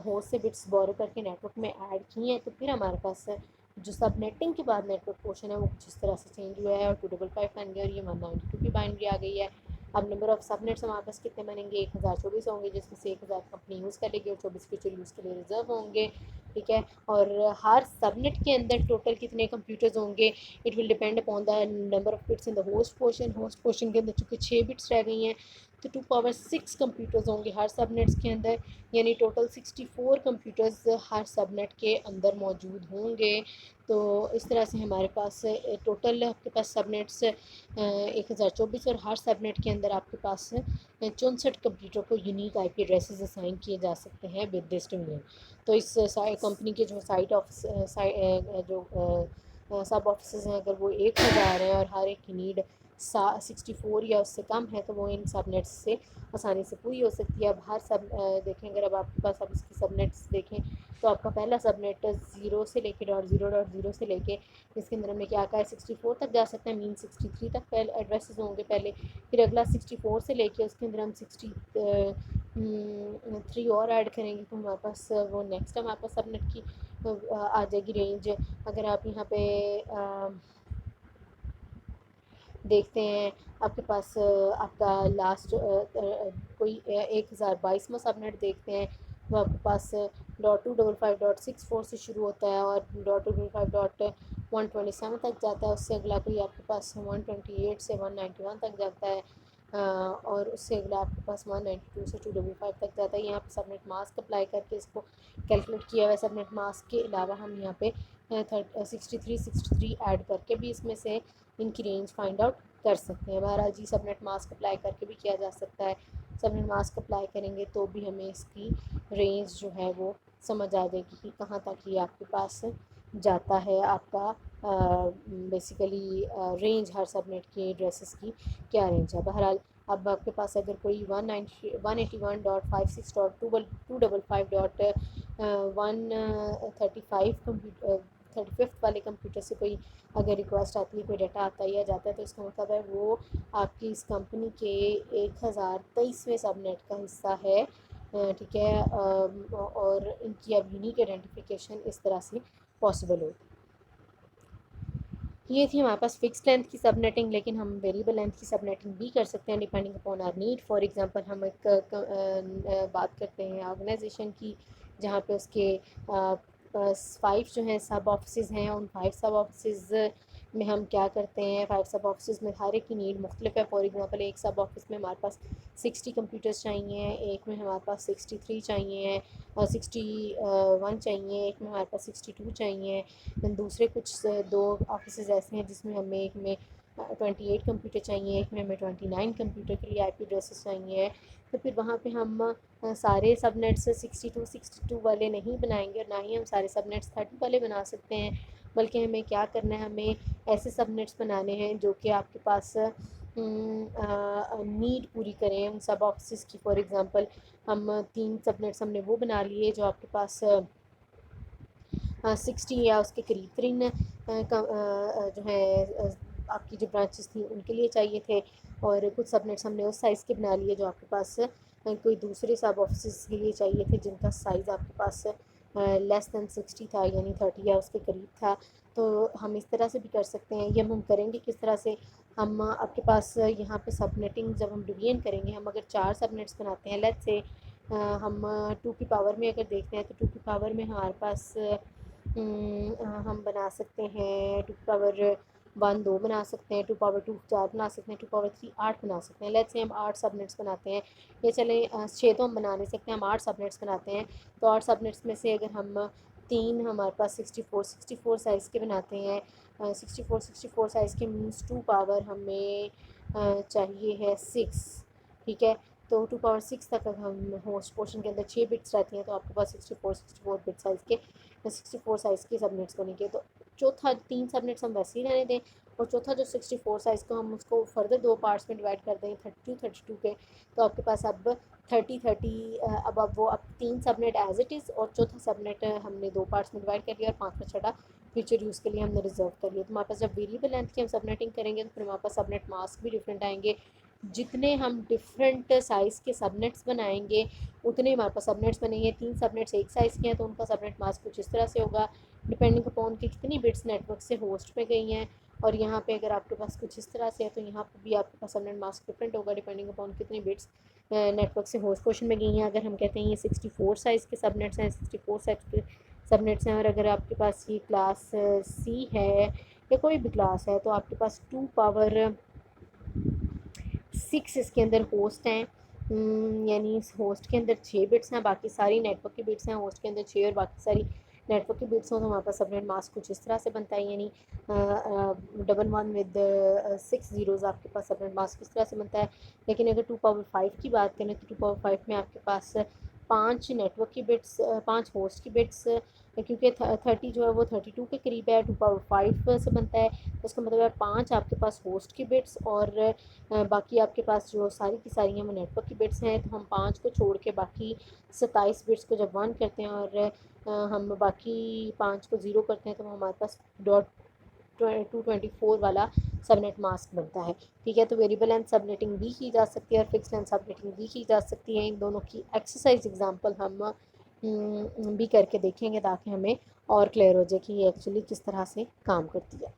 ہوسٹ سے بٹس بورو کر کے نیٹ ورک میں ایڈ کی ہیں تو پھر ہمارے پاس جو سب نیٹنگ کے بعد نیٹ ورک پورشن ہے وہ کچھ اس طرح سے چینج ہوا ہے اور 255 بن گیا اور یہ 192 کی بائنڈری آ گئی ہے. اب نمبر آف سب نیٹس ہمارے پاس کتنے بنیں گے؟ 1024 ہوں گے، جس میں سے 1000 کمپنی یوز کرے گی اور 24 فیوچر یوز کے لیے ریزرو ہوں گے. ٹھیک ہے، اور ہر سب نیٹ کے اندر ٹوٹل کتنے کمپیوٹرز ہوں گے؟ It will depend upon the number of bits in the host portion. Host portion کے اندر چونکہ 6 بٹس رہ گئی ہیں تو 2 پاور 6 کمپیوٹرز ہوں گے ہر سب نیٹس کے اندر، یعنی ٹوٹل 64 کمپیوٹرز ہر سب نیٹ کے اندر موجود ہوں گے. تو اس طرح سے ہمارے پاس ٹوٹل آپ کے پاس سب نیٹس 1024 اور ہر سب نیٹ کے اندر آپ کے پاس 64 کمپیوٹر کو unique I P addresses assign کیے جا سکتے ہیں ود دس ڈومین. تو اس کمپنی کے جو سائٹ آفس جو سب آفسز ہیں اگر وہ 1000 ہیں اور ہر ایک کی نیڈ 64 یا اس سے کم ہے تو وہ ان سب نیٹس سے آسانی سے پوری ہو سکتی ہے. اب ہر سب دیکھیں، اگر اب آپ کے پاس اب اس کی سب نیٹس دیکھیں تو آپ کا پہلا سب نیٹ 0 سے لے کے .0.0 سے لے کے اس کے اندر ہم نے کیا کہا ہے 64 تک جا سکتے ہیں، مین 63 تک پہلے ایڈریسز ہوں گے پہلے، پھر اگلا 64 سے لے کے اس کے اندر ہم 63 اور ایڈ کریں گے تو ہمارے پاس وہ نیکسٹ ہمارے پاس سب نیٹ کی آ جائے گی رینج. اگر آپ یہاں پہ دیکھتے ہیں آپ کے پاس آپ کا لاسٹ کوئی 1022واں سب نیٹ دیکھتے ہیں تو آپ کے پاس .255.64 سے شروع ہوتا ہے اور .255.127 تک جاتا ہے. اس سے اگلا کوئی آپ کے پاس 128 سے 191 تک جاتا ہے اور اس سے اگلا آپ کے پاس 192 سے 255 تک جاتا ہے. یہاں پہ سب نیٹ ماسک اپلائی کر کے اس کو کیلکولیٹ کیا ہوا ہے. سب نیٹ ماسک کے علاوہ ہم یہاں پہ 63 ایڈ کر کے بھی اس میں سے ان کی رینج فائنڈ آؤٹ کر سکتے ہیں. بہرحال جی سب نیٹ ماسک اپلائی کر کے بھی کیا جا سکتا ہے. سب نیٹ ماسک اپلائی کریں گے تو بھی ہمیں اس کی رینج جو ہے وہ سمجھ آ جائے گی کہ کہاں تک یہ آپ کے پاس جاتا ہے. آپ کا بیسیکلی رینج ہر سب نیٹ کے ایڈریسز کی کیا رینج ہے. بہرحال اب آپ کے پاس اگر کوئی 181.56.255.135 35 والے کمپیوٹر سے کوئی اگر ریکویسٹ آتی ہے، کوئی ڈیٹا آتا ہے یا جاتا ہے تو اس کا مطلب ہے وہ آپ کی اس کمپنی کے 1023ویں سب نیٹ کا حصہ ہے. ٹھیک ہے، اور ان کی اب یونیک آئیڈینٹیفیکیشن اس طرح سے پاسبل ہوگی. یہ تھی ہمارے پاس فکس لینتھ کی سب نیٹنگ، لیکن ہم ویریبل لینتھ کی سب نیٹنگ بھی کر سکتے ہیں depending upon our need. For example ہم ایک بات کرتے ہیں آرگنائزیشن کی، جہاں پہ اس کے 5 جو ہیں سب آفسز ہیں. ان 5 سب آفسز میں ہم کیا کرتے ہیں، 5 سب آفسز میں ہر ایک کی نیڈ مختلف ہے. فار ایگزامپل ایک سب آفس میں ہمارے پاس 60 کمپیوٹرز چاہیے ہیں، ایک میں ہمارے پاس 63 چاہیے ہیں، اور 61 چاہیے، ایک میں ہمارے پاس 62 چاہیے ہیں. دوسرے کچھ 2 آفسز ایسے ہیں جس میں ہمیں ایک میں 28 کمپیوٹر چاہیے، ایک میں ہمیں 29 کمپیوٹر کے لیے آئی پی ایڈریسز چاہیے. تو پھر وہاں پہ ہم سارے سب نیٹس 62 والے نہیں بنائیں گے، اور نہ ہی ہم سارے سب نیٹس 30 والے بنا سکتے ہیں. بلکہ ہمیں کیا کرنا ہے، ہمیں ایسے سب نیٹس بنانے ہیں جو کہ آپ کے پاس نیڈ پوری کریں ان سب آفسز کی. فار ایگزامپل ہم 3 سب نیٹس ہم نے وہ بنا لیے جو آپ کے پاس 60 یا اس کے قریب ترین جو ہے آپ کی جو برانچز تھیں ان کے لیے چاہیے تھے، اور کچھ سب نیٹس ہم نے اس سائز کے بنا لیے جو آپ کے پاس کوئی دوسرے سب آفسز کے لیے چاہیے تھے جن کا سائز آپ کے پاس لیس دین 60 تھا، یعنی 30 یا اس کے قریب تھا. تو ہم اس طرح سے بھی کر سکتے ہیں. یہ ہم کریں گے کس طرح سے، ہم آپ کے پاس یہاں پہ سب نیٹنگ جب ہم ڈویژن کریں گے، ہم اگر 4 سب نیٹس بناتے ہیں، لیٹس سے ہم 2 کی پاور میں اگر دیکھتے ہیں تو 2 کی پاور میں ہمارے پاس ہم بنا سکتے ہیں 2 کی پاور 1 2 بنا سکتے ہیں، 2 پاور 2 4 بنا سکتے ہیں، 2 پاور 3 8 بنا سکتے ہیں. لیٹس سے ہم 8 سب نیٹس بناتے ہیں. یہ چلیں 6 تو ہم بنا نہیں سکتے، ہم 8 سب نیٹس بناتے ہیں. تو 8 سب نیٹس میں سے اگر ہم 3 ہمارے پاس 64 سائز کے بناتے ہیں، 64 سائز کے مینس 2 پاور ہمیں چاہیے ہے 6. ٹھیک ہے، تو 2 پاور 6 تک اگر ہم ہوسٹ پورشن کے اندر 6 بٹس رہتی ہیں تو آپ کے پاس 64 بٹ سائز کے 64 سائز کے سب نیٹس بنے گے. تو چوتھا 3 سب نیٹس ہم ویسے ہی رہنے دیں، اور چوتھا جو 64 سائز کو ہم اس کو فردر 2 پارٹس میں ڈیوائڈ کر دیں 32 کے. تو آپ کے پاس اب 30 اب وہ اب 3 سب نیٹ ایز اٹ از، اور چوتھا سب نیٹ ہم نے 2 پارٹس میں ڈیوائڈ کر لیا، اور 5واں چھٹا فیوچر یوز کے لیے ہم نے ریزرو کر لیا. تو ہمارے پاس جب ویریبل لینتھ کی ہم سب نیٹنگ کریں گے تو پھر ہمارے پاس سب نیٹ ماسک بھی ڈفرینٹ آئیں گے. جتنے ہم ڈفرینٹ سائز کے سب نیٹس بنائیں گے اتنے ہمارے پاس سب نیٹس بنیں گے. 3 سب نیٹس ایک سائز کے ہیں تو ان کا سب نیٹ ماسک کچھ اس طرح سے ہوگا ڈپینڈنگ اپون کہ کتنی بٹس نیٹ ورک سے ہوسٹ پہ گئی ہیں. اور یہاں پہ اگر آپ کے پاس کچھ اس طرح سے ہے تو یہاں پہ بھی آپ کے پاس سب نیٹ ماسک ڈفرینٹ ہوگا ڈپینڈنگ اپون کتنی بٹس نیٹ ورک سے ہوسٹ پورشن میں گئی ہیں. اگر ہم کہتے ہیں یہ 64 سائز کے سب نیٹس ہیں، 64 سائز کے سب نیٹس ہیں، اور اگر آپ کے پاس یہ کلاس سی ہے یا کوئی بھی کلاس ہے تو آپ کے پاس 2 پاور 6 اس کے اندر ہوسٹ ہیں. یعنی اس ہوسٹ کے اندر 6 بٹس ہیں، باقی ساری نیٹ ورک کی بٹس ہیں. ہوسٹ کے اندر 6 اور باقی ساری نیٹ ورک کی بٹس ہوں تو ہمارے پاس سب نیٹ ماسک کچھ اس طرح سے بنتا ہے. یعنی 11 ود 6 زیروز آپ کے پاس سب نیٹ ماسک اس طرح سے بنتا ہے. لیکن اگر 2 پاور 5 کی بات کریں تو 2 پاور 5 میں آپ کے پاس 5 نیٹ ورک کی بٹس، 5 ہوسٹ کی بٹس، کیونکہ 30 جو ہے وہ 32 کے قریب ہے، 2 پاور 5 سے بنتا ہے. اس کا مطلب ہے 5 آپ کے پاس ہوسٹ کی بٹس، اور باقی آپ کے پاس جو ساری کی ساری ہیں وہ نیٹ ورک کی بٹس ہیں. تو ہم 5 کو چھوڑ کے باقی 27 بٹس کو جب 1 کرتے ہیں اور ہم باقی 5 کو 0 کرتے ہیں تو ہمارے پاس .224 والا سب نیٹ ماسک بنتا ہے. ٹھیک ہے، تو ویریبل لینتھ سب نیٹنگ بھی کی جا سکتی ہے اور فکس لینتھ سب نیٹنگ بھی کی جا سکتی ہے. ان دونوں کی ایکسرسائز ایگزامپل ہم بھی کر کے دیکھیں گے تاکہ ہمیں اور کلیئر ہو جائے کہ یہ ایکچولی کس طرح سے کام کرتی ہے.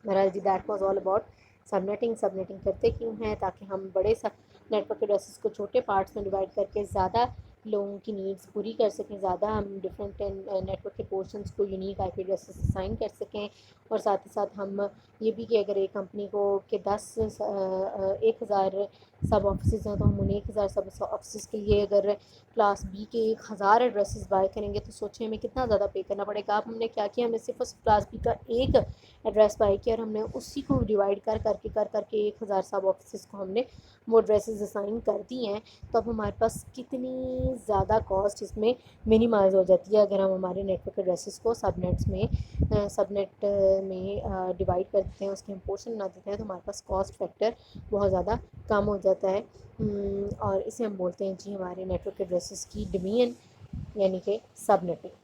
بہرحال جی that was all about subnetting. Subnetting کرتے کیوں ہیں؟ تاکہ ہم بڑے نیٹ ورک ایڈریسز کو چھوٹے پارٹس میں ڈیوائڈ کر کے زیادہ لوگوں کی نیڈس پوری کر سکیں، زیادہ ہم ڈفرینٹ نیٹ ورک کے پورشنس کو unique I P addresses assign کر سکیں. اور ساتھ ہی ساتھ ہم یہ بھی کہ اگر ایک کمپنی کو کہ 1000 سب آفسز ہیں تو ہم انہیں 1000 سب آفسز کے لیے اگر کلاس بی کے 1000 ایڈریسز بائی کریں گے تو سوچیں ہمیں کتنا زیادہ پے کرنا پڑے گا. اب ہم نے کیا کیا، ہم نے صرف اس کلاس بی کا ایک ایڈریس بائی کیا اور ہم نے اسی کو ڈیوائڈ کر کے 1000 سب آفسز کو ہم نے وہ ایڈریسز اسائن کر دی ہیں. تو اب ہمارے پاس کتنی زیادہ کاسٹ اس میں منیمائز ہو جاتی ہے اگر ہم ہمارے نیٹ ورک ایڈریسز کو سب نیٹ میں ڈیوائڈ کر دیتے ہیں، اس کے ہم پورشن بنا دیتے ہیں تو ہمارے پاس کاسٹ فیکٹر بہت زیادہ کم ہو جاتا ہے. اور اسے ہم بولتے ہیں جی ہمارے نیٹ ورک ایڈریسز کی ڈویژن، یعنی کہ سب نیٹنگ.